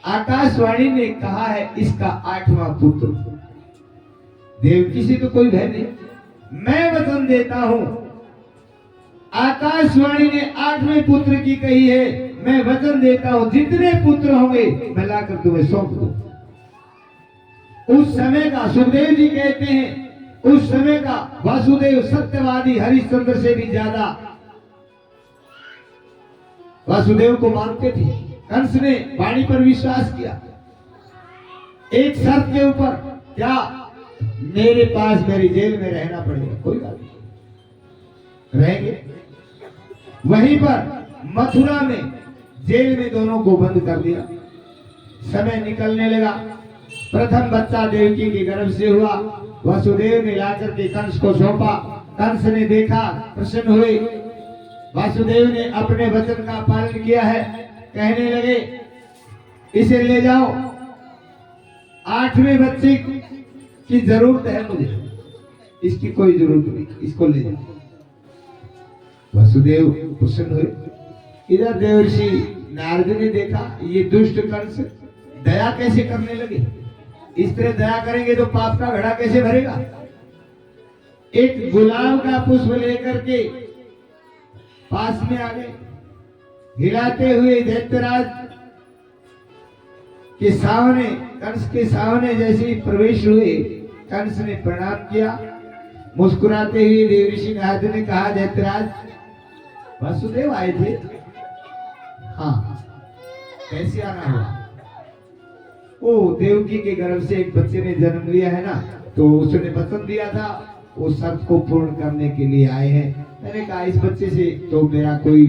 आकाशवाणी ने कहा है इसका 8वां पुत्र। देवकी से तो कोई भय नहीं। मैं वचन देता हूं, आकाशवाणी ने 8वें पुत्र की कही है, मैं वचन देता हूं जितने पुत्र होंगे मैं लाकर तुम्हें सौंप दूं। उस समय का सुखदेव जी कहते हैं, उस समय का वासुदेव सत्यवादी हरिश्चंद्र से भी ज्यादा वासुदेव को मानते थे। कंस ने वाणी पर विश्वास किया, एक शर्त के ऊपर, क्या मेरे पास मेरी जेल में रहना पड़ेगा? कोई बात नहीं, रहेंगे। वहीं पर मथुरा में जेल में दोनों को बंद कर दिया। समय निकलने लगा, प्रथम बच्चा देवकी के गर्भ से हुआ। वासुदेव ने लाकर के कंस को सौंपा। कंस ने देखा, प्रसन्न हुए। वासुदेव ने अपने वचन का पालन किया है, कहने लगे इसे ले जाओ, 8वें बच्चे की जरूरत है मुझे, इसकी कोई जरूरत नहीं, इसको ले जाओ। वासुदेव प्रसन्न हुए। इधर देवर्षि नारद ने देखा, ये दुष्ट कंस दया कैसे करने लगे, इस तरह दया करेंगे तो पाप का घड़ा कैसे भरेगा। एक गुलाब का पुष्प लेकर के पास में आ गए, हिलाते हुए दैत्यराज के सामने, कंस के सामने जैसे ही प्रवेश हुए, कंस ने प्रणाम किया। मुस्कुराते हुए देवर्षि नारद ने कहा, दैत्यराज वासुदेव आए थे? हाँ, कैसे आना हुआ? ओ, देवकी के गर्भ से एक बच्चे ने जन्म लिया है ना, तो उसने वचन दिया था, वो शर्त को पूर्ण करने के लिए आए हैं। मैंने कहा इस बच्चे से तो मेरा कोई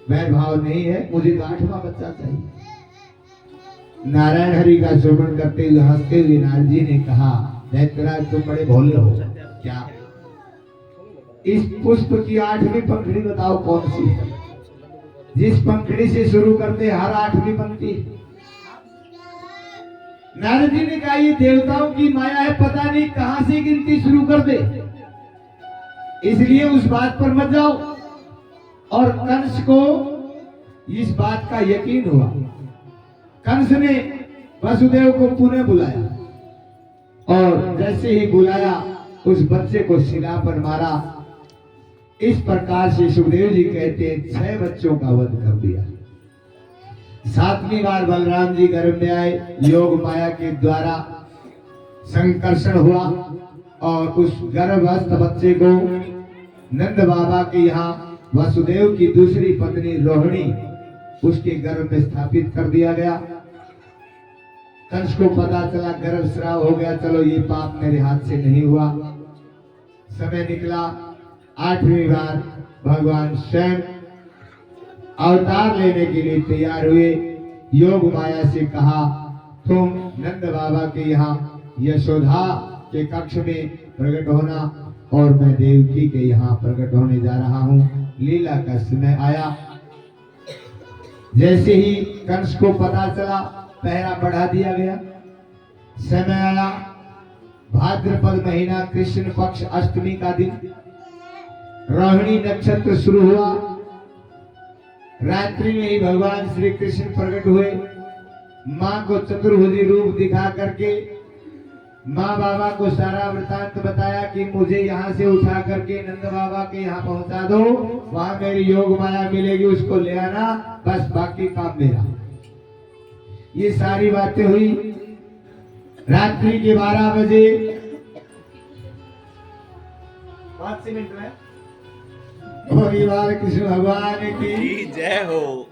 वैर भाव नहीं है, मुझे तो 8वां बच्चा चाहिए। नारायण हरि का श्रवण करते हुए हंसते हुए नारद जी ने कहा, दैत्यराज तुम बड़े भोले हो क्या? इस पुष्प की 8वीं पंखड़ी बताओ कौन सी है? जिस पंखड़ी से शुरू करते हर 8वीं पंक्ति। नारद जी ने कहा ये देवताओं की माया है, पता नहीं कहां से गिनती शुरू कर दे, इसलिए उस बात पर मत जाओ। और कंस को इस बात का यकीन हुआ। कंस ने वासुदेव को पुनः बुलाया और जैसे ही बुलाया उस बच्चे को शिला पर मारा। इस प्रकार से सुखदेव जी कहते हैं 6 बच्चों का वध कर दिया। 7वीं बार बलराम जी गर्भ में आए, योग माया के द्वारा संकर्षण हुआ और उस गर्भस्थ बच्चे को नंद बाबा के यहाँ वसुदेव की दूसरी पत्नी रोहिणी उसके गर्भ में स्थापित कर दिया गया। कंस को पता चला गर्भ स्राव हो गया, चलो ये पाप मेरे हाथ से नहीं हुआ। समय निकला, 8वीं बार भगवान स्वयं अवतार लेने के लिए तैयार हुए। योग माया से कहा तुम नंद बाबा के यहाँ यशोदा के कक्ष में प्रकट होना और मैं देवकी के यहाँ प्रकट होने जा रहा हूँ। लीला का समय आया। जैसे ही कंस को पता चला पहरा बढ़ा दिया गया। समय आया, भाद्रपद महीना कृष्ण पक्ष अष्टमी का दिन, रोहिणी नक्षत्र शुरू हुआ। रात्रि में ही भगवान श्री कृष्ण प्रकट हुए। माँ को चतुर्भुजी रूप दिखा करके माँ बाबा को सारा वृतांत बताया कि मुझे यहाँ से उठा करके नंद बाबा के यहाँ पहुंचा दो, वहां मेरी योग माया मिलेगी, उसको ले आना, बस बाकी काम मेरा। ये सारी बातें हुई। रात्रि के 12 बजे 5 मिनट में कृष्ण भगवान की जय हो।